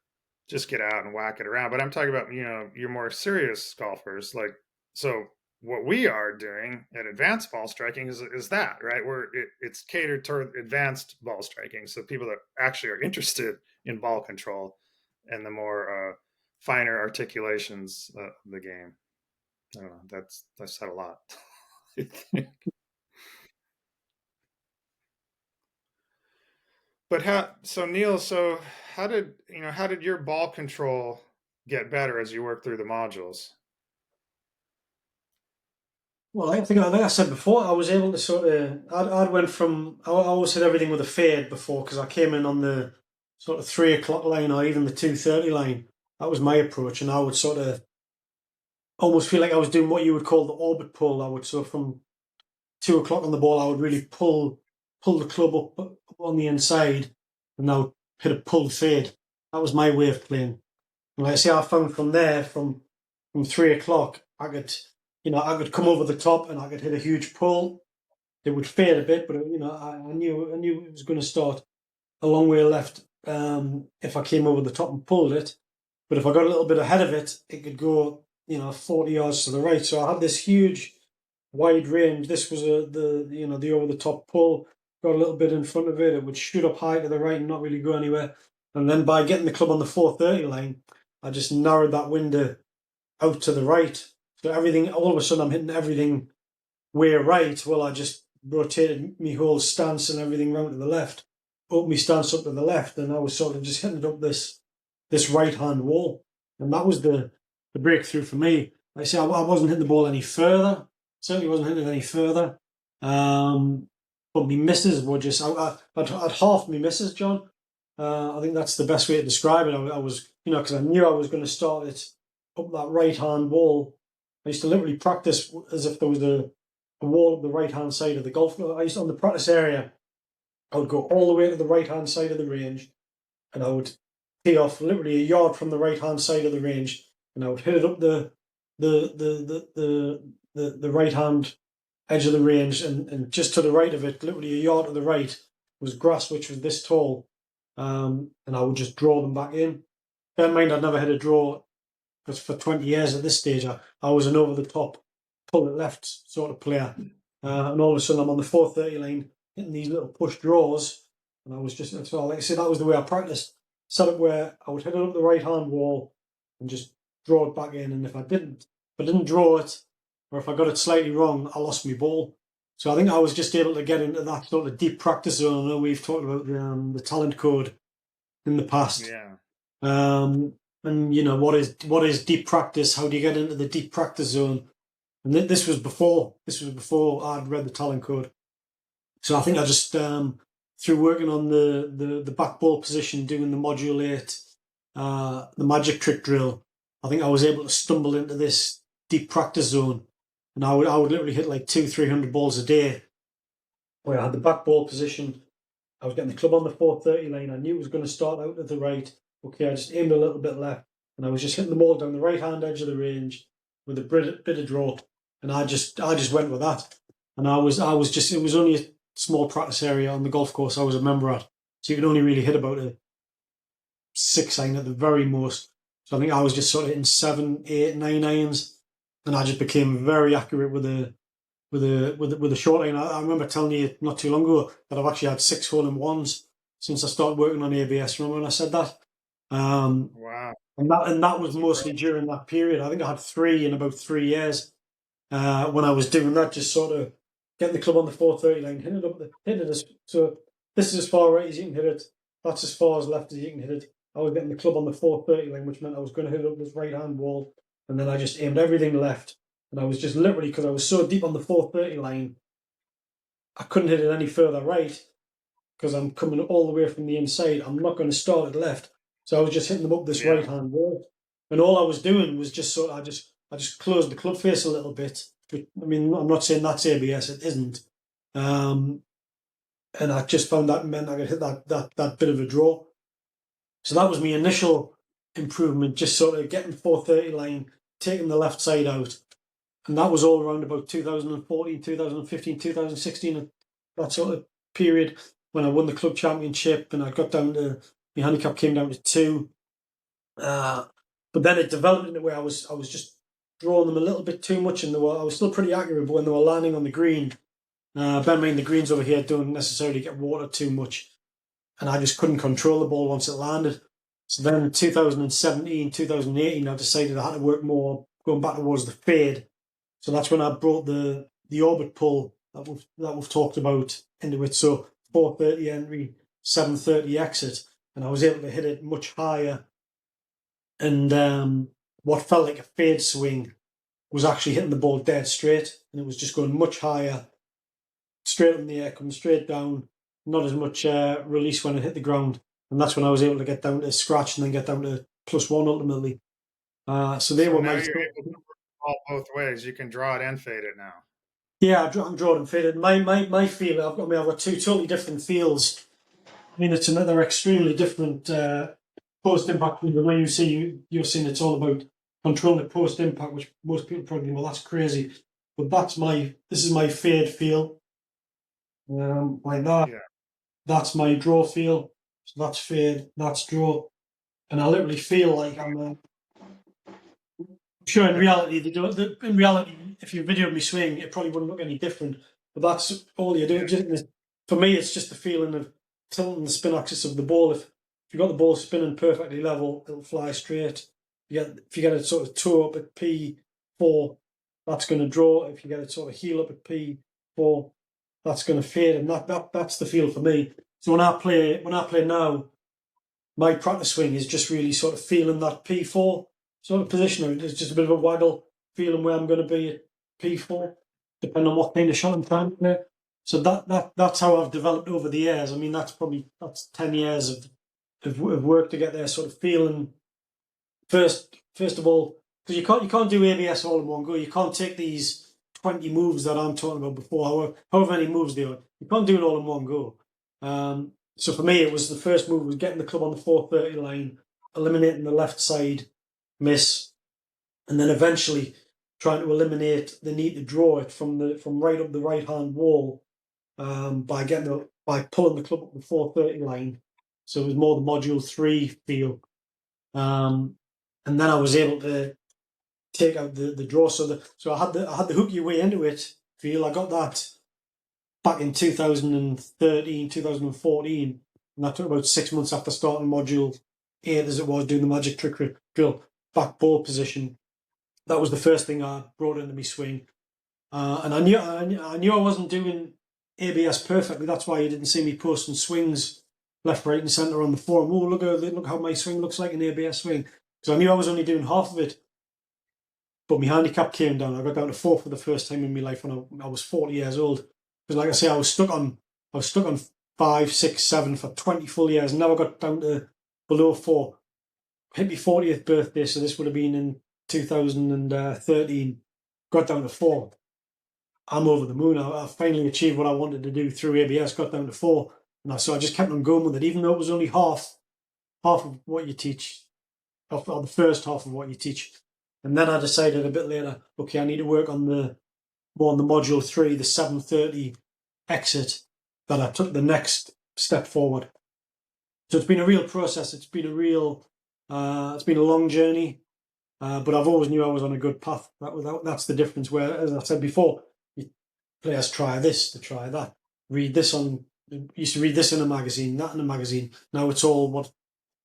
just get out and whack it around. But I'm talking about, your more serious golfers. Like, so what we are doing at advanced ball striking is that, right? It's catered toward advanced ball striking. So people that actually are interested in ball control and the more finer articulations of the game. I don't know. That's said a lot. But Neil, how did your ball control get better as you worked through the modules? Well, like I said before, I was able to sort of. I'd went from. I always hit everything with a fade before because I came in on the sort of 3 o'clock line or even the 2:30 line. That was my approach, and I would sort of almost feel like I was doing what you would call the orbit pull. I would sort of from 2 o'clock on the ball, I would really pull the club up on the inside, and I would hit a pull fade. That was my way of playing. And like I say, I found from there, from 3 o'clock, I could come over the top and I could hit a huge pull. It would fade a bit, but I knew it was going to start a long way left if I came over the top and pulled it. But if I got a little bit ahead of it, it could go 40 yards to the right. So I had this huge wide range. This was the over the top pull. Got a little bit in front of it. It would shoot up high to the right and not really go anywhere. And then by getting the club on the 430 line, I just narrowed that window out to the right. So everything, all of a sudden, I'm hitting everything way right. Well, I just rotated my whole stance and everything round to the left, opened my stance up to the left, and I was sort of just hitting it up this right hand wall, and that was the breakthrough for me. Like I say, I wasn't hitting the ball any further. Certainly wasn't hitting it any further. But my misses were just. I'd half my misses, John. I think that's the best way to describe it. I was, because I knew I was going to start it up that right hand wall. I used to literally practice as if there was a wall up the right hand side of the golf. I used to, on the practice area, I would go all the way to the right hand side of the range, and I would tee off literally a yard from the right hand side of the range, and I would hit it up the right hand edge of the range, and just to the right of it, literally a yard to the right, was grass which was this tall, and I would just draw them back in. Bear in mind, I'd never had a draw for 20 years at this stage. I was an over the top, pull it left sort of player, and all of a sudden I'm on the 430 line hitting these little push draws, and I was just, so like I said, that was the way I practiced. Set up where I would hit it up the right hand wall and just draw it back in, and if I didn't draw it, or if I got it slightly wrong, I lost my ball. So I think I was just able to get into that sort of deep practice zone. I know we've talked about the talent code in the past. Yeah. And what is deep practice? How do you get into the deep practice zone? And this was before I'd read the talent code. So I think I just through working on the back ball position, doing the module 8, the magic trick drill, I think I was able to stumble into this deep practice zone, and I would literally hit like 200-300 balls a day. Where I had the back ball position, I was getting the club on the 430 line. I knew it was going to start out at the right. Okay, I just aimed a little bit left, and I was just hitting the ball down the right hand edge of the range with a bit of draw, and I just went with that. and it was only a small practice area on the golf course I was a member at, so you could only really hit about a 6 iron at the very most. So I think I was just sort of hitting 7, 8, 9 irons, and I just became very accurate with the short iron. I remember telling you not too long ago that I've actually had 6 hole-in-ones since I started working on ABS. Remember when I said that? Um, Wow, and that was that's mostly incredible. during that period. I think I had three in about 3 years when I was doing that, just sort of getting the club on the 430 line, hitting it so this is as far right as you can hit it. That's as far as left as you can hit it. I was getting the club on the 430 line, which meant I was going to hit it up this right hand wall, and then I just aimed everything left. And I was just literally, because I was so deep on the 430 line, I couldn't hit it any further right because I'm coming all the way from the inside. I'm not going to start at left. So I was just hitting them up this Yeah, right hand wall. And all I was doing was just sort of, I just closed the club face a little bit. I mean, I'm not saying that's ABS, it isn't. Um, and I just found that meant I could hit that bit of a draw. So that was my initial improvement, just sort of getting 430 line, taking the left side out. And that was all around about 2014, 2015, 2016, that sort of period when I won the club championship and I got down to, my handicap came down to 2. Uh, but then it developed in a way I was just drawing them a little bit too much, and I was still pretty accurate, but when they were landing on the green, bear in mind the greens over here don't necessarily get water too much, and I just couldn't control the ball once it landed. So then in 2017, 2018, I decided I had to work more going back towards the fade. So that's when I brought the orbit pull that we've talked about into it. So 430 entry, 730 exit, and I was able to hit it much higher. And what felt like a fade swing was actually hitting the ball dead straight, and it was just going much higher, straight up in the air, coming straight down. Not as much release when it hit the ground, and that's when I was able to get down to scratch and then get down to +1 ultimately. So they so were now my you're able to work the ball both ways. You can draw it and fade it now. yeah. I'm Jordan faded. My feel. I've got two totally different feels. I mean, they're extremely different post impact. The way you're saying it's all about controlling the post impact, which most people probably well that's crazy, but this is my fade feel. Like that. Yeah, That's my draw feel. So that's fade. That's draw. And I literally feel like I'm sure in yeah, reality, in reality, if you videoed me swing, it probably wouldn't look any different. But that's all you're doing. yeah. For me, it's just the feeling of tilting the spin axis of the ball. If you got the ball spinning perfectly level, it'll fly straight. If you get it sort of toe up at P4, that's going to draw. If you get it sort of heel up at P4, that's going to fade, and that's the feel for me. So when I play now, my practice swing is just really sort of feeling that P4 sort of position. It's just a bit of a waggle, feeling where I'm going to be at P4, depending on what kind of shot I'm trying to play. So that's how I've developed over the years. I mean, that's 10 years of work to get there. Sort of feeling first of all, because you can't do ABS all in one go. You can't take these 20 moves that I'm talking about before, however many moves they are. You can't do it all in one go. So for me, it was the first move was getting the club on the 430 line, eliminating the left side miss, and then eventually trying to eliminate the need to draw it from right up the right hand wall by pulling the club up the 430 line. So it was more the module 3 feel, and then I was able to take out the draw. So I had the hook your way into it feel. I got that back in 2013, 2014, and that took about 6 months after starting module 8 as it was doing the magic trick drill back ball position. That was the first thing I brought into my swing. And I knew I wasn't doing ABS perfectly. That's why you didn't see me posting swings left, right, and centre on the forum. Oh, look how my swing looks like an ABS swing. Because I knew I was only doing half of it. But my handicap came down. I got down to 4 for the first time in my life when I was 40 years old. Because like I say, I was stuck on 5, 6, 7 for 20 full years. Never got down to below 4. Hit my 40th birthday, so this would have been in 2013. Got down to 4. I'm over the moon. I finally achieved what I wanted to do through ABS. Got down to 4, and so I just kept on going with it, even though it was only half of what you teach, or the first half of what you teach. And then I decided a bit later, okay, I need to work on more on the module 3, the 730 exit, that I took the next step forward. So it's been a real process. It's been it's been a long journey, but I've always knew I was on a good path. That's the difference. Where, as I said before, players try this, to try that, read this on. Used to read this in a magazine, that in a magazine. Now it's all what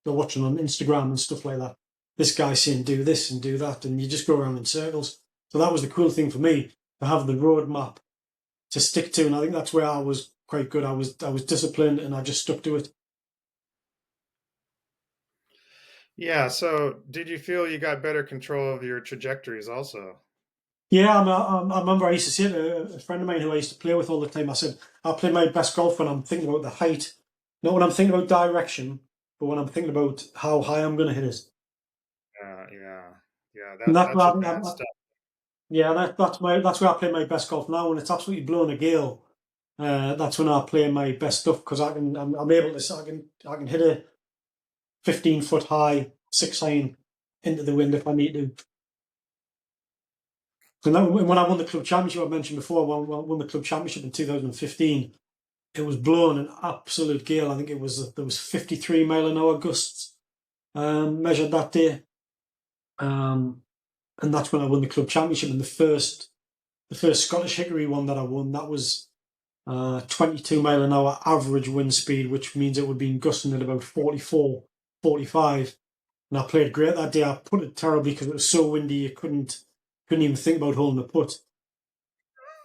they're watching on Instagram and stuff like that. This guy's saying do this and do that, and you just go around in circles. So that was the cool thing for me, to have the roadmap to stick to, and I think that's where I was quite good. I was disciplined, and I just stuck to it. Yeah. So, did you feel you got better control of your trajectories also? Yeah, I remember I used to say to a friend of mine who I used to play with all the time, I said, I play my best golf when I'm thinking about the height, not when I'm thinking about direction, but when I'm thinking about how high I'm going to hit it. Yeah. Yeah. And That that's advanced stuff. yeah, that's where I play my best golf now. When it's absolutely blowing a gale, that's when I play my best stuff, because I'm able to, I can hit a 15-foot high 6 iron into the wind if I need to. And when I won the club championship, I mentioned before, when I won the club championship in 2015, it was blowing an absolute gale. I think there was 53-mile-an-hour gusts measured that day, and that's when I won the club championship. And the first Scottish Hickory one that I won, that was 22-mile-an-hour average wind speed, which means it would be gusting at about 44, 45. And I played great that day. I put it terribly because it was so windy you couldn't even think about holding the putt.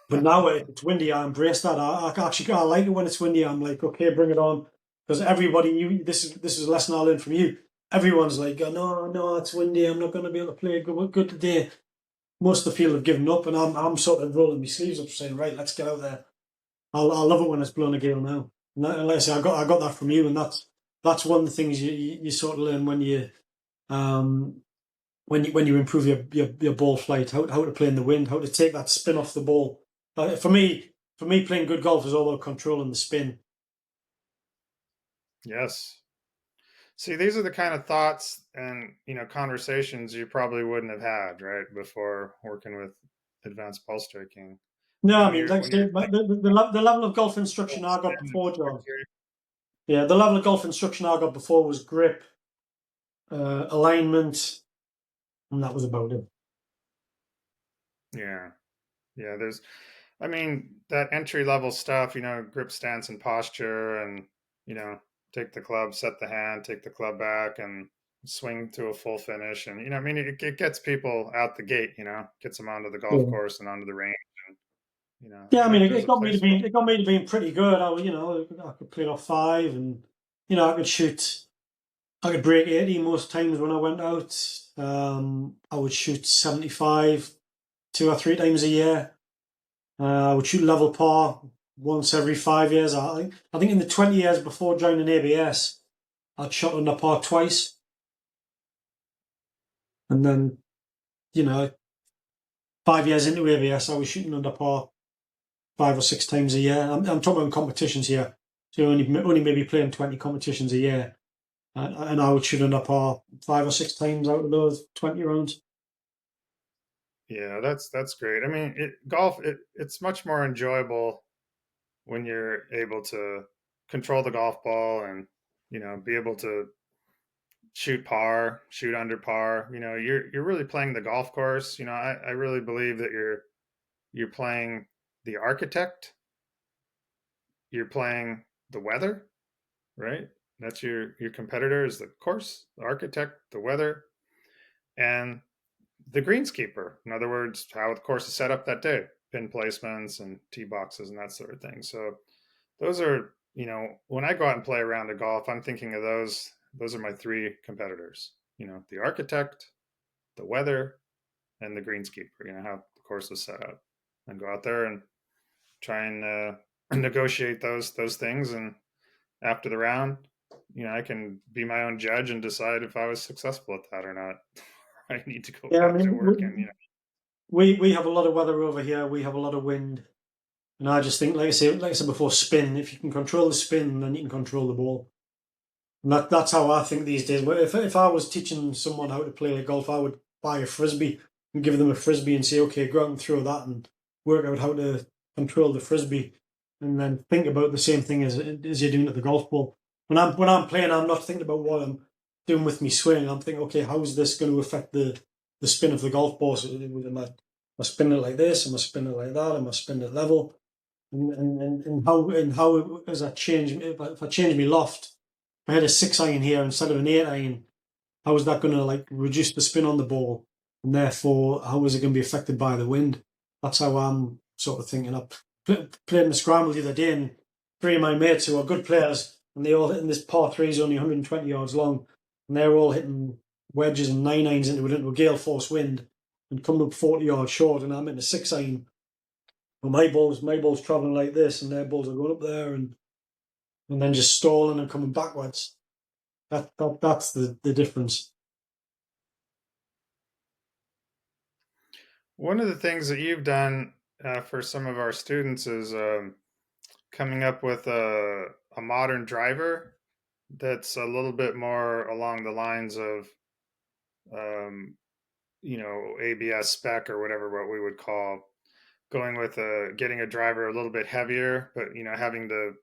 But now it's windy, I embrace that. I like it when it's windy. I'm like, okay, bring it on, because everybody, this is a lesson I learned from you. Everyone's like, oh, no, it's windy. I'm not going to be able to play good today. Most of the field have given up, and I'm sort of rolling my sleeves up, saying, right, let's get out there. I love it when it's blowing a gale now. And like I say, I got that from you, and that's one of the things you sort of learn when you when you improve your ball flight, how to play in the wind, how to take that spin off the ball. For me, playing good golf is all about controlling the spin. Yes. See, these are the kind of thoughts and conversations you probably wouldn't have had right before working with advanced ball striking. No, I When mean, you're like I when you're say, the level of golf instruction I got before, John. Yeah, the level of golf instruction I got before was grip, alignment, and that was about it. yeah, yeah. I mean, that entry level stuff, grip stance and posture, and you know, take the club, set the hand, take the club back, and swing to a full finish. And I mean, it gets people out the gate. Gets them onto the golf Yeah. course and onto the range. And Yeah, I mean, there's it a got me to place for being it got me to being pretty good. I could play it off 5, and I could shoot. I could break 80 most times when I went out. I would shoot 75 2 or 3 times a year. I would shoot level par once every 5 years. I think in the 20 years before joining ABS, I'd shot under par twice, and then 5 years into ABS, I was shooting under par 5 or 6 times a year. I'm talking about competitions here, so only maybe playing 20 competitions a year, and I would shoot under par 5 or 6 times out of those 20 rounds. Yeah, that's great. I mean, golf it's much more enjoyable when you're able to control the golf ball and be able to shoot par, shoot under par. You're really playing the golf course. I really believe that you're playing the architect, you're playing the weather, right? That's your competitor is the course, the architect, the weather, and the greenskeeper. In other words, how the course is set up that day, pin placements and tee boxes and that sort of thing. So those are, when I go out and play around the golf, I'm thinking of those. Those are my three competitors. The architect, the weather, and the greenskeeper. How the course is set up, and go out there and try and negotiate those things. And after the round, I can be my own judge and decide if I was successful at that or not. I need to go Yeah, I back to mean, work and we have a lot of weather over here. We have a lot of wind, and I just think, like I said before, spin. If you can control the spin, then you can control the ball. And that's how I think these days. If I was teaching someone how to play golf, I would buy a frisbee and give them a frisbee and say, okay, go out and throw that, and work out how to control the frisbee, and then think about the same thing as you're doing at the golf ball. When I'm playing, I'm not thinking about what I'm doing with me swing. I'm thinking, okay, how is this going to affect the spin of the golf ball? So am I spinning it like this? Am I spinning it like that? Am I spinning it level? And how as I change if I change my loft, if I had a 6 iron here instead of an 8 iron, how is that going to like reduce the spin on the ball, and therefore how is it going to be affected by the wind? That's how I'm sort of thinking. I played in a scramble the other day, and three of my mates who are good players, and they all hitting this par three is only 120 yards long, and they're all hitting wedges and 9 irons into a gale force wind, and coming up 40 yards short, and I'm hitting a 6 iron. Well, my ball's traveling like this, and their balls are going up there, and then just stalling and coming backwards. That's the difference. One of the things that you've done for some of our students is coming up with a modern driver that's a little bit more along the lines of um, ABS spec or whatever what we would call going with getting a driver a little bit heavier, but having the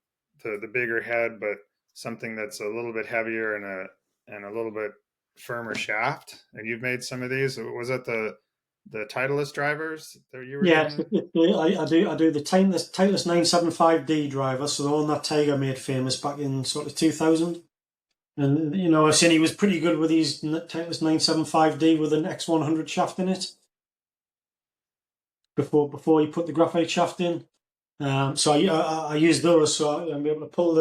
bigger head, but something that's a little bit heavier and a little bit firmer shaft. And you've made some of these. Was that the Titleist drivers that you were Yeah, doing? I do the Titleist 975D driver, so the one that Tiger made famous back in sort of 2000. And I've seen he was pretty good with his Titleist 975D with an X100 shaft in it before he put the graphite shaft in. So I use those, so I'm able to pull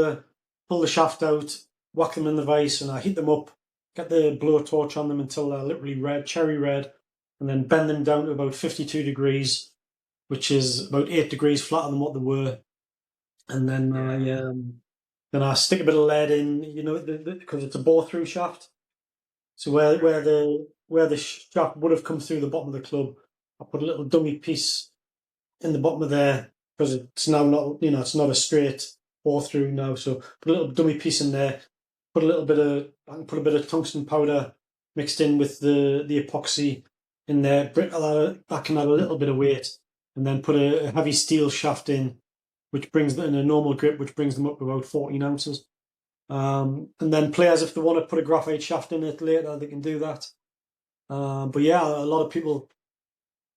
the shaft out, whack them in the vise, and I heat them up, get the blowtorch on them until they're literally red, cherry red, and then bend them down to about 52 degrees, which is about 8 degrees flatter than what they were. And then Yeah. I stick a bit of lead in, because it's a bore through shaft. So where Right. the shaft would have come through the bottom of the club, I put a little dummy piece in the bottom of there because it's now not, it's not a straight bore through now. So put a little dummy piece in there. I can put a bit of tungsten powder mixed in with the epoxy in there. That can add a little bit of weight, and then put a heavy steel shaft in, which brings in a normal grip, which brings them up to about 14 ounces. And then players, if they want to put a graphite shaft in it later, they can do that. But yeah, a lot of people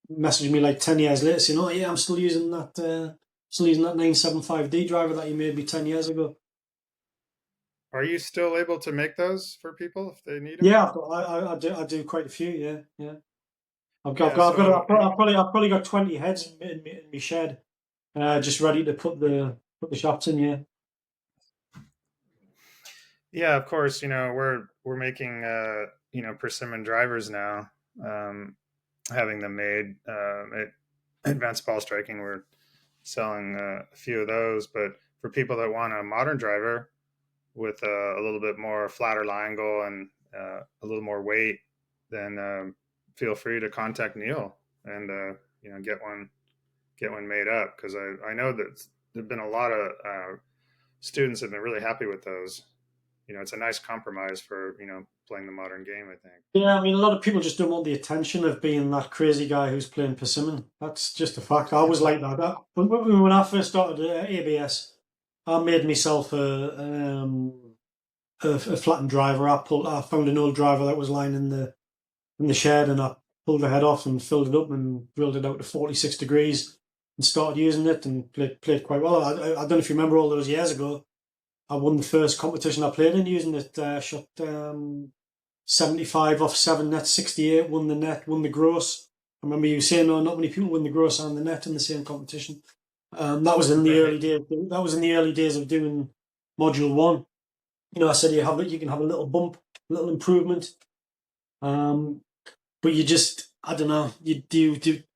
message me like 10 years later saying, "Oh yeah, I'm still using that 975D driver that you made me 10 years ago." Are you still able to make those for people if they need them? Yeah, I do quite a few. Yeah, yeah. I've got, I've Yeah. got, I've got, So I've probably got 20 heads in my shed, just ready to put the shafts in. Yeah. yeah, of course, we're making persimmon drivers now, having them made at Advanced Ball Striking. We're selling a few of those, but for people that want a modern driver with a little bit more flatter lie angle and a little more weight, then feel free to contact Neil and get one made up because I know that there've been a lot of students have been really happy with those. It's a nice compromise for playing the modern game, I think. Yeah, I mean, a lot of people just don't want the attention of being that crazy guy who's playing persimmon. That's just a fact. I was like that. When I first started ABS, I made myself a flattened driver. I found an old driver that was lying in the shed, and I pulled the head off and filled it up and drilled it out to 46 degrees and started using it and played quite well. I don't know if you remember all those years ago. I won the first competition I played in using it. Shot 75 off 7 nets, 68, won the net, won the gross. I remember you saying, no, not many people win the gross and the net in the same competition. That was in the Right. early days. That was in the early days of doing module one. I said you can have a little bump, a little improvement. Um, but I don't know.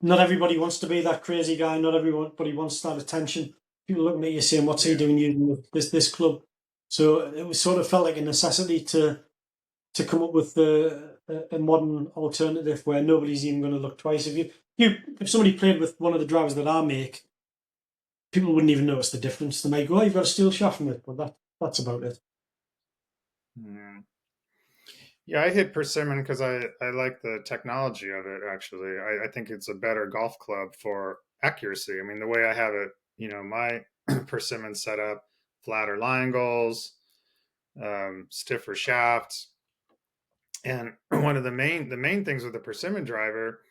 Not everybody wants to be that crazy guy. Not everybody wants that attention. People looking at you saying, "What's he Yeah. doing using this club?" So it was sort of felt like a necessity to come up with a modern alternative where nobody's even going to look twice. If somebody played with one of the drivers that I make, people wouldn't even notice the difference. They might go, "Oh, you've got a steel shaft in it," but that's about it. Yeah. Yeah, I hit persimmon because I like the technology of it. Actually, I think it's a better golf club for accuracy. I mean, the way I have it, my persimmon setup, flatter line goals, stiffer shafts, and one of the main things with the persimmon driver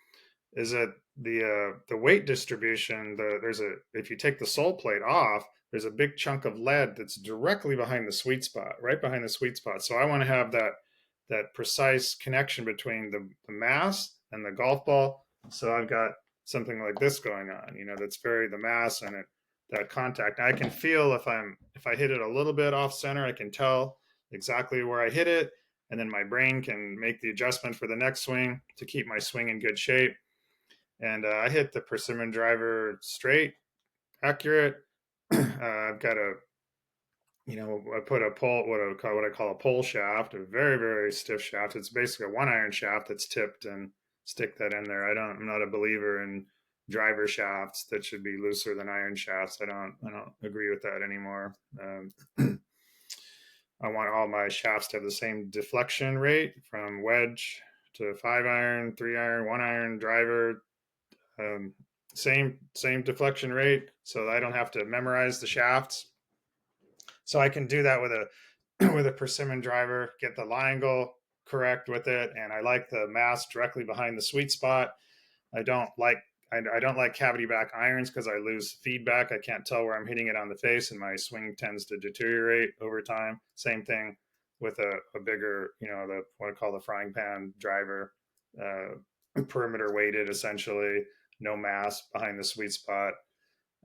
is that the weight distribution, there's a if you take the sole plate off, there's a big chunk of lead that's directly behind the sweet spot, right behind the sweet spot. So I want to have that precise connection between the mass and the golf ball. So I've got something like this going on, that's very the mass and that contact. I can feel if I hit it a little bit off center, I can tell exactly where I hit it, and then my brain can make the adjustment for the next swing to keep my swing in good shape. And I hit the persimmon driver straight, accurate. I've got I put a pole, what I call a pole shaft, a very very stiff shaft. It's basically a 1 iron shaft that's tipped, and stick that in there. I'm not a believer in driver shafts that should be looser than iron shafts. I don't agree with that anymore. I want all my shafts to have the same deflection rate from wedge to 5 iron, 3 iron, 1 iron driver, um, same deflection rate, so I don't have to memorize the shafts. So I can do that with a with a persimmon driver, get the line angle correct with it, and I like the mass directly behind the sweet spot. I don't like I don't like cavity back irons because I lose feedback. I can't tell where I'm hitting it on the face, and my swing tends to deteriorate over time. Same thing with a bigger, the what I call the frying pan driver, perimeter weighted essentially, no mass behind the sweet spot.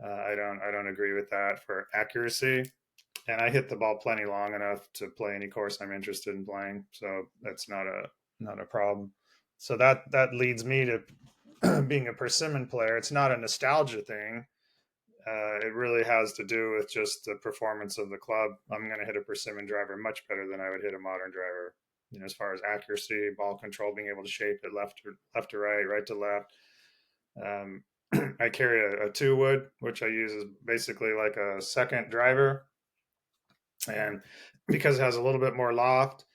I don't agree with that for accuracy, and I hit the ball plenty long enough to play any course I'm interested in playing, so that's not a problem. So that leads me to being a persimmon player. It's not a nostalgia thing. It really has to do with just the performance of the club. I'm going to hit a persimmon driver much better than I would hit a modern driver. As far as accuracy, ball control, being able to shape it left to right, right to left. Um, I carry a 2 wood, which I use as basically like a second driver, and because it has a little bit more loft,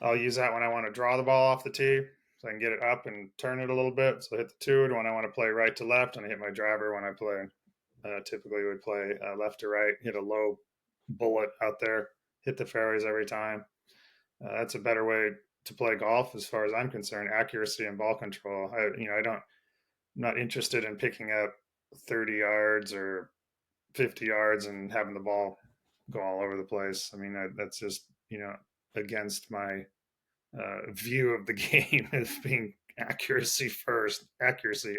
I'll use that when I want to draw the ball off the tee, so I can get it up and turn it a little bit. So I hit the 2 wood when I want to play right to left, and I hit my driver when I play. Typically would play left to right, hit a low bullet out there, hit the fairways every time. That's a better way to play golf as far as I'm concerned. Accuracy and ball control. I'm not interested in picking up 30 yards or 50 yards and having the ball go all over the place. I mean, that's just, against my view of the game as being accuracy first, accuracy,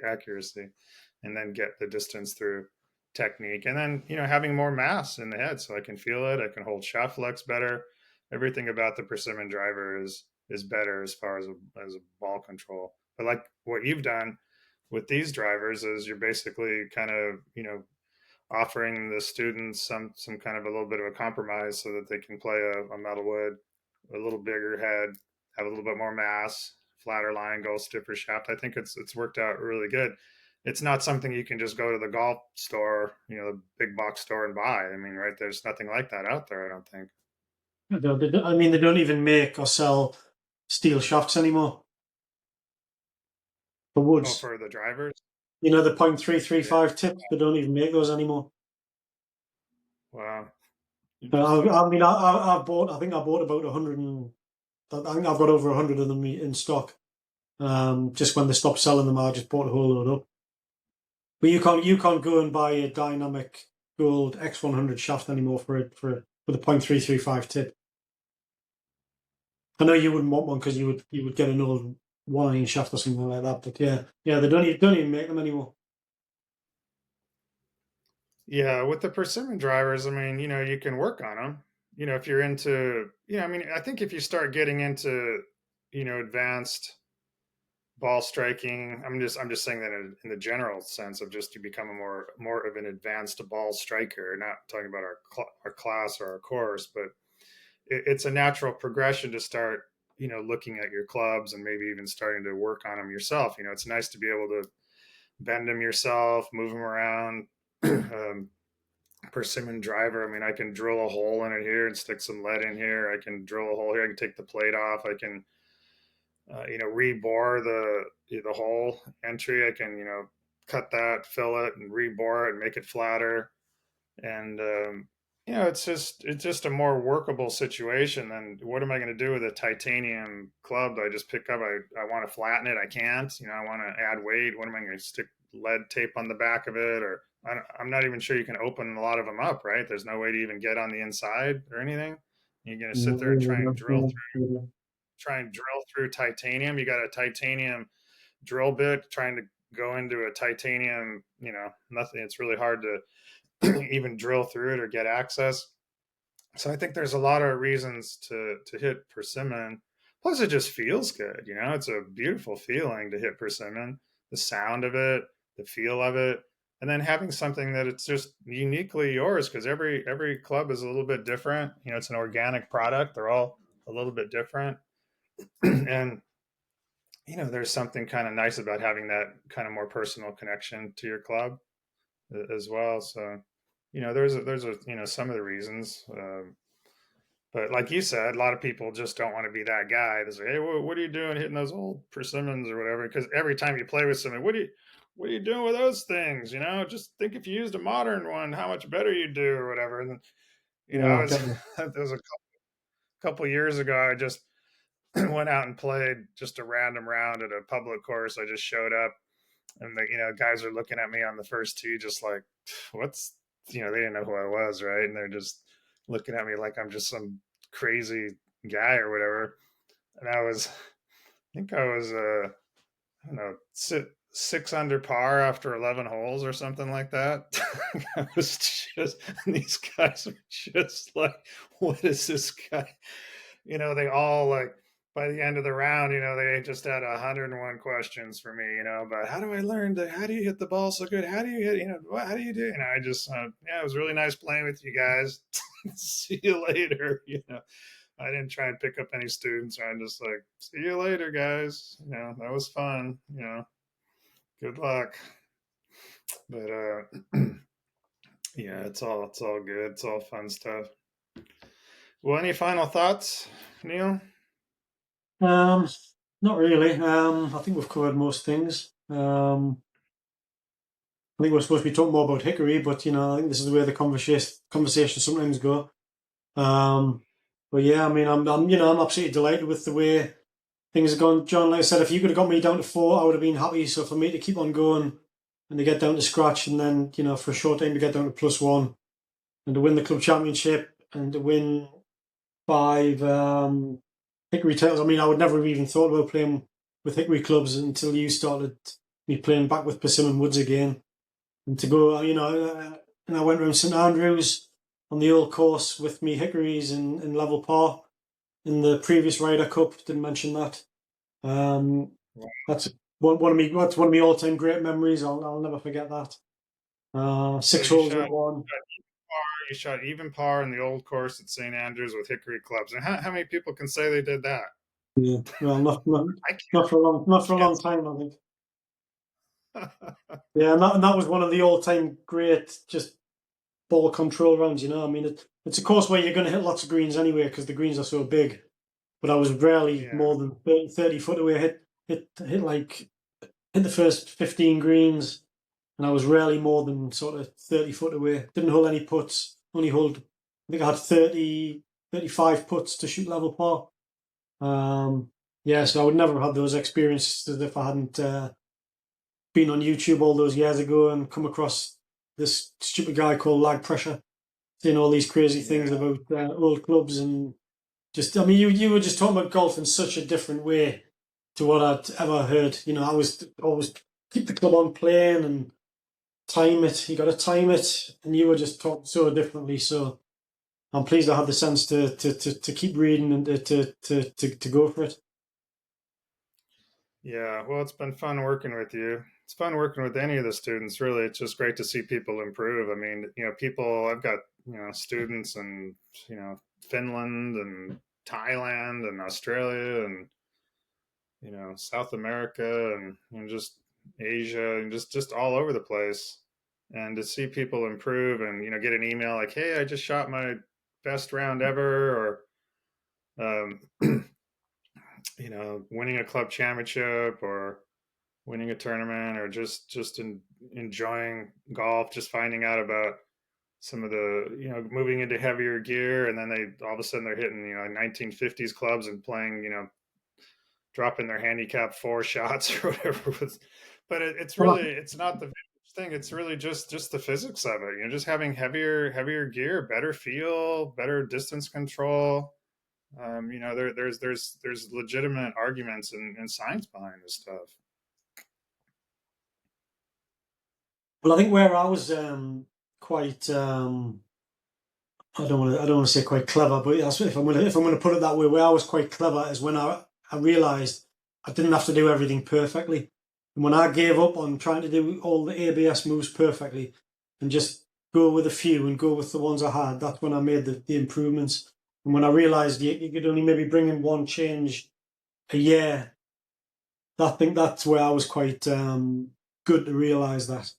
and then get the distance through technique. And then, having more mass in the head so I can feel it. I can hold shaft flex better. Everything about the persimmon driver is better as far as a ball control. But like what you've done with these drivers is you're basically kind of, offering the students some kind of a little bit of a compromise so that they can play a metal wood, a little bigger head, have a little bit more mass, flatter line, go stiffer shaft. I think it's worked out really good. It's not something you can just go to the golf store, the big box store and buy. I mean, right? There's nothing like that out there. I don't think. I mean, they don't even make or sell steel shafts anymore for Oh, woods. for the drivers. The Yeah. .335 tip. They don't even make those anymore. Wow. I, Interesting. I mean, I bought. I think I bought about 100 and I think I've got over 100 of them in stock. Just when they stopped selling them, I just bought a whole load up. But you can't go and buy a dynamic gold X100 shaft anymore with a .335 tip. I know you wouldn't want one because you would get an old 1 iron shaft or something like that. But yeah, they don't even make them anymore. Yeah, with the persimmon drivers, I mean, you can work on them. If you're into, I mean, I think if you start getting into, advanced ball striking, I'm just saying that in the general sense of just to become a more of an advanced ball striker. Not talking about our class or our course, but it's a natural progression to start, looking at your clubs and maybe even starting to work on them yourself. It's nice to be able to bend them yourself, move them around. um, Persimmon driver. I mean, I can drill a hole in it here and stick some lead in here. I can drill a hole here. I can take the plate off. I can, rebore the hole entry. I can, cut that, fill it, and rebore it, and make it flatter. And it's just a more workable situation than what am I going to do with a titanium club that I just pick up? I want to flatten it, I can't. I want to add weight. What am I going to stick lead tape on the back of it? Or I'm not even sure you can open a lot of them up, right? There's no way to even get on the inside or anything. You're going to sit there and try and drill through titanium. You got a titanium drill bit trying to go into a titanium, nothing. It's really hard to even drill through it or get access. So I think there's a lot of reasons to hit persimmon. Plus, it just feels good. It's a beautiful feeling to hit persimmon. The sound of it, the feel of it, and then having something that it's just uniquely yours because every club is a little bit different. It's an organic product. They're all a little bit different, and there's something kind of nice about having that kind of more personal connection to your club as well. So, there's some of the reasons. But like you said, a lot of people just don't want to be that guy. They say, "Hey, what are you doing hitting those old persimmons or whatever?" Because every time you play with somebody, what are you doing with those things? Just think if you used a modern one, how much better you do or whatever. And I Yeah, was definitely. there was a couple years ago. I just went out and played just a random round at a public course. I just showed up, and the guys are looking at me on the first tee, just like, "What's?" They didn't know who I was, right? And they're just looking at me like I'm just some crazy guy or whatever. And I think I was, I don't know, six under par after 11 holes or something like that. I was just, these guys are just like, what is this guy? They all like, by the end of the round, they just had 101 questions for me, about how do I learn how do you hit the ball so good? How do you hit, how do you do? I just, yeah, it was really nice playing with you guys. See you later. I didn't try and pick up any students. I'm just like, see you later, guys. That was fun. Good luck. But yeah, it's all good. It's all fun stuff. Well, any final thoughts, Neil? Um, Not really. I think we've covered most things. I think we're supposed to be talking more about Hickory, but I think this is where the conversation sometimes go. Um, but yeah, I mean, I'm absolutely delighted with the way things have gone. John, like I said, if you could have got me down to 4, I would have been happy. So for me to keep on going and to get down to scratch, and then for a short time to get down to +1, and to win the club championship, and to win 5 Hickory titles. I mean, I would never have even thought about playing with Hickory clubs until you started me playing back with Persimmon Woods again. And to go, and I went around St Andrews on the old course with me Hickories in level par in the previous Ryder Cup. Didn't mention that. That's that's one of my all time great memories. I'll never forget that. So Six holes at one. you shot even par in the old course at St Andrews with Hickory clubs. And how many people can say they did that? Yeah, well, I not for a can't. long time, I think. Yeah, and that was one of the all time great just ball control rounds. I mean, it's a course where you're going to hit lots of greens anyway because the greens are so big. But I was rarely Yeah. more than 30 foot away. Hit the first 15 greens, and I was rarely more than sort of 30 foot away. Didn't hold any putts. Only hold, I think I had 35 putts to shoot level par. Yeah, so I would never have had those experiences if I hadn't been on YouTube all those years ago and come across this stupid guy called Lag Pressure, saying all these crazy Yeah. things about old clubs and just. I mean, you were just talking about golf in such a different way to what I'd ever heard. I was always keep the club on playing and time it. You got to time it, and you were just talking so differently. So I'm pleased I had the sense to keep reading and to go for it. Yeah. Well, it's been fun working with you. It's fun working with any of the students, really. It's just great to see people improve. I mean, I've got, students in, Finland and Thailand and Australia and, South America and, just Asia and just all over the place. And to see people improve and, get an email like, hey, I just shot my best round ever, or, winning a club championship or winning a tournament or just in enjoying golf, just finding out about some of the, moving into heavier gear, and then they all of a sudden they're hitting, 1950s clubs and playing, dropping their handicap four shots or whatever. But it's Well, really, it's not the thing. It's really just the physics of it. Just having heavier gear, better feel, better distance control. There's legitimate arguments and science behind this stuff. I think where I was quite I don't want to say quite clever, but that's if I'm gonna put it that way. Where I was quite clever is when I realised I didn't have to do everything perfectly, and when I gave up on trying to do all the ABS moves perfectly, and just go with a few and go with the ones I had, that's when I made the improvements. And when I realised you could only maybe bring in one change a year, I think that's where I was quite good to realise that,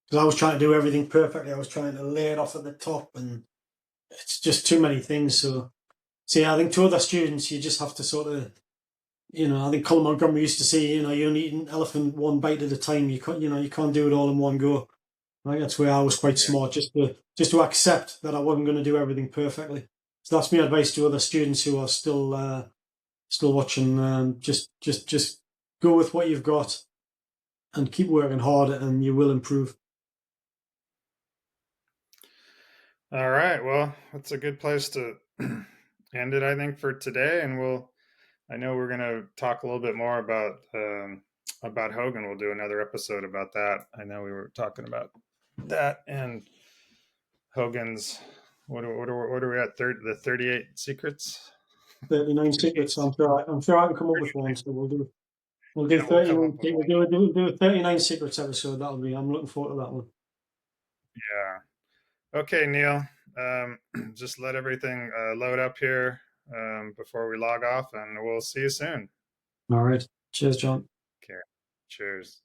because I was trying to do everything perfectly. I was trying to lay it off at the top, and it's just too many things. So yeah, I think to other students, you just have to sort of, I think Colin Montgomery used to say, you only eat an elephant one bite at a time. You can't do it all in one go. I think that's where I was quite Yeah. smart, just to accept that I wasn't going to do everything perfectly. So that's my advice to other students who are still watching. Just go with what you've got and keep working hard, and you will improve. All right. Well, that's a good place to end it, I think, for today. And I know we're going to talk a little bit more about Hogan. We'll do another episode about that. I know we were talking about that and Hogan's. What are we at? The 38 secrets. 39 38. secrets. I'm sure I can come up with one. So we'll do Yeah, we'll come up 39. with We'll one. do a 39 secrets episode. I'm looking forward to that one. Yeah. Okay, Neil. Just let everything load up here before we log off, and we'll see you soon. All right. Cheers, John. Okay. Cheers.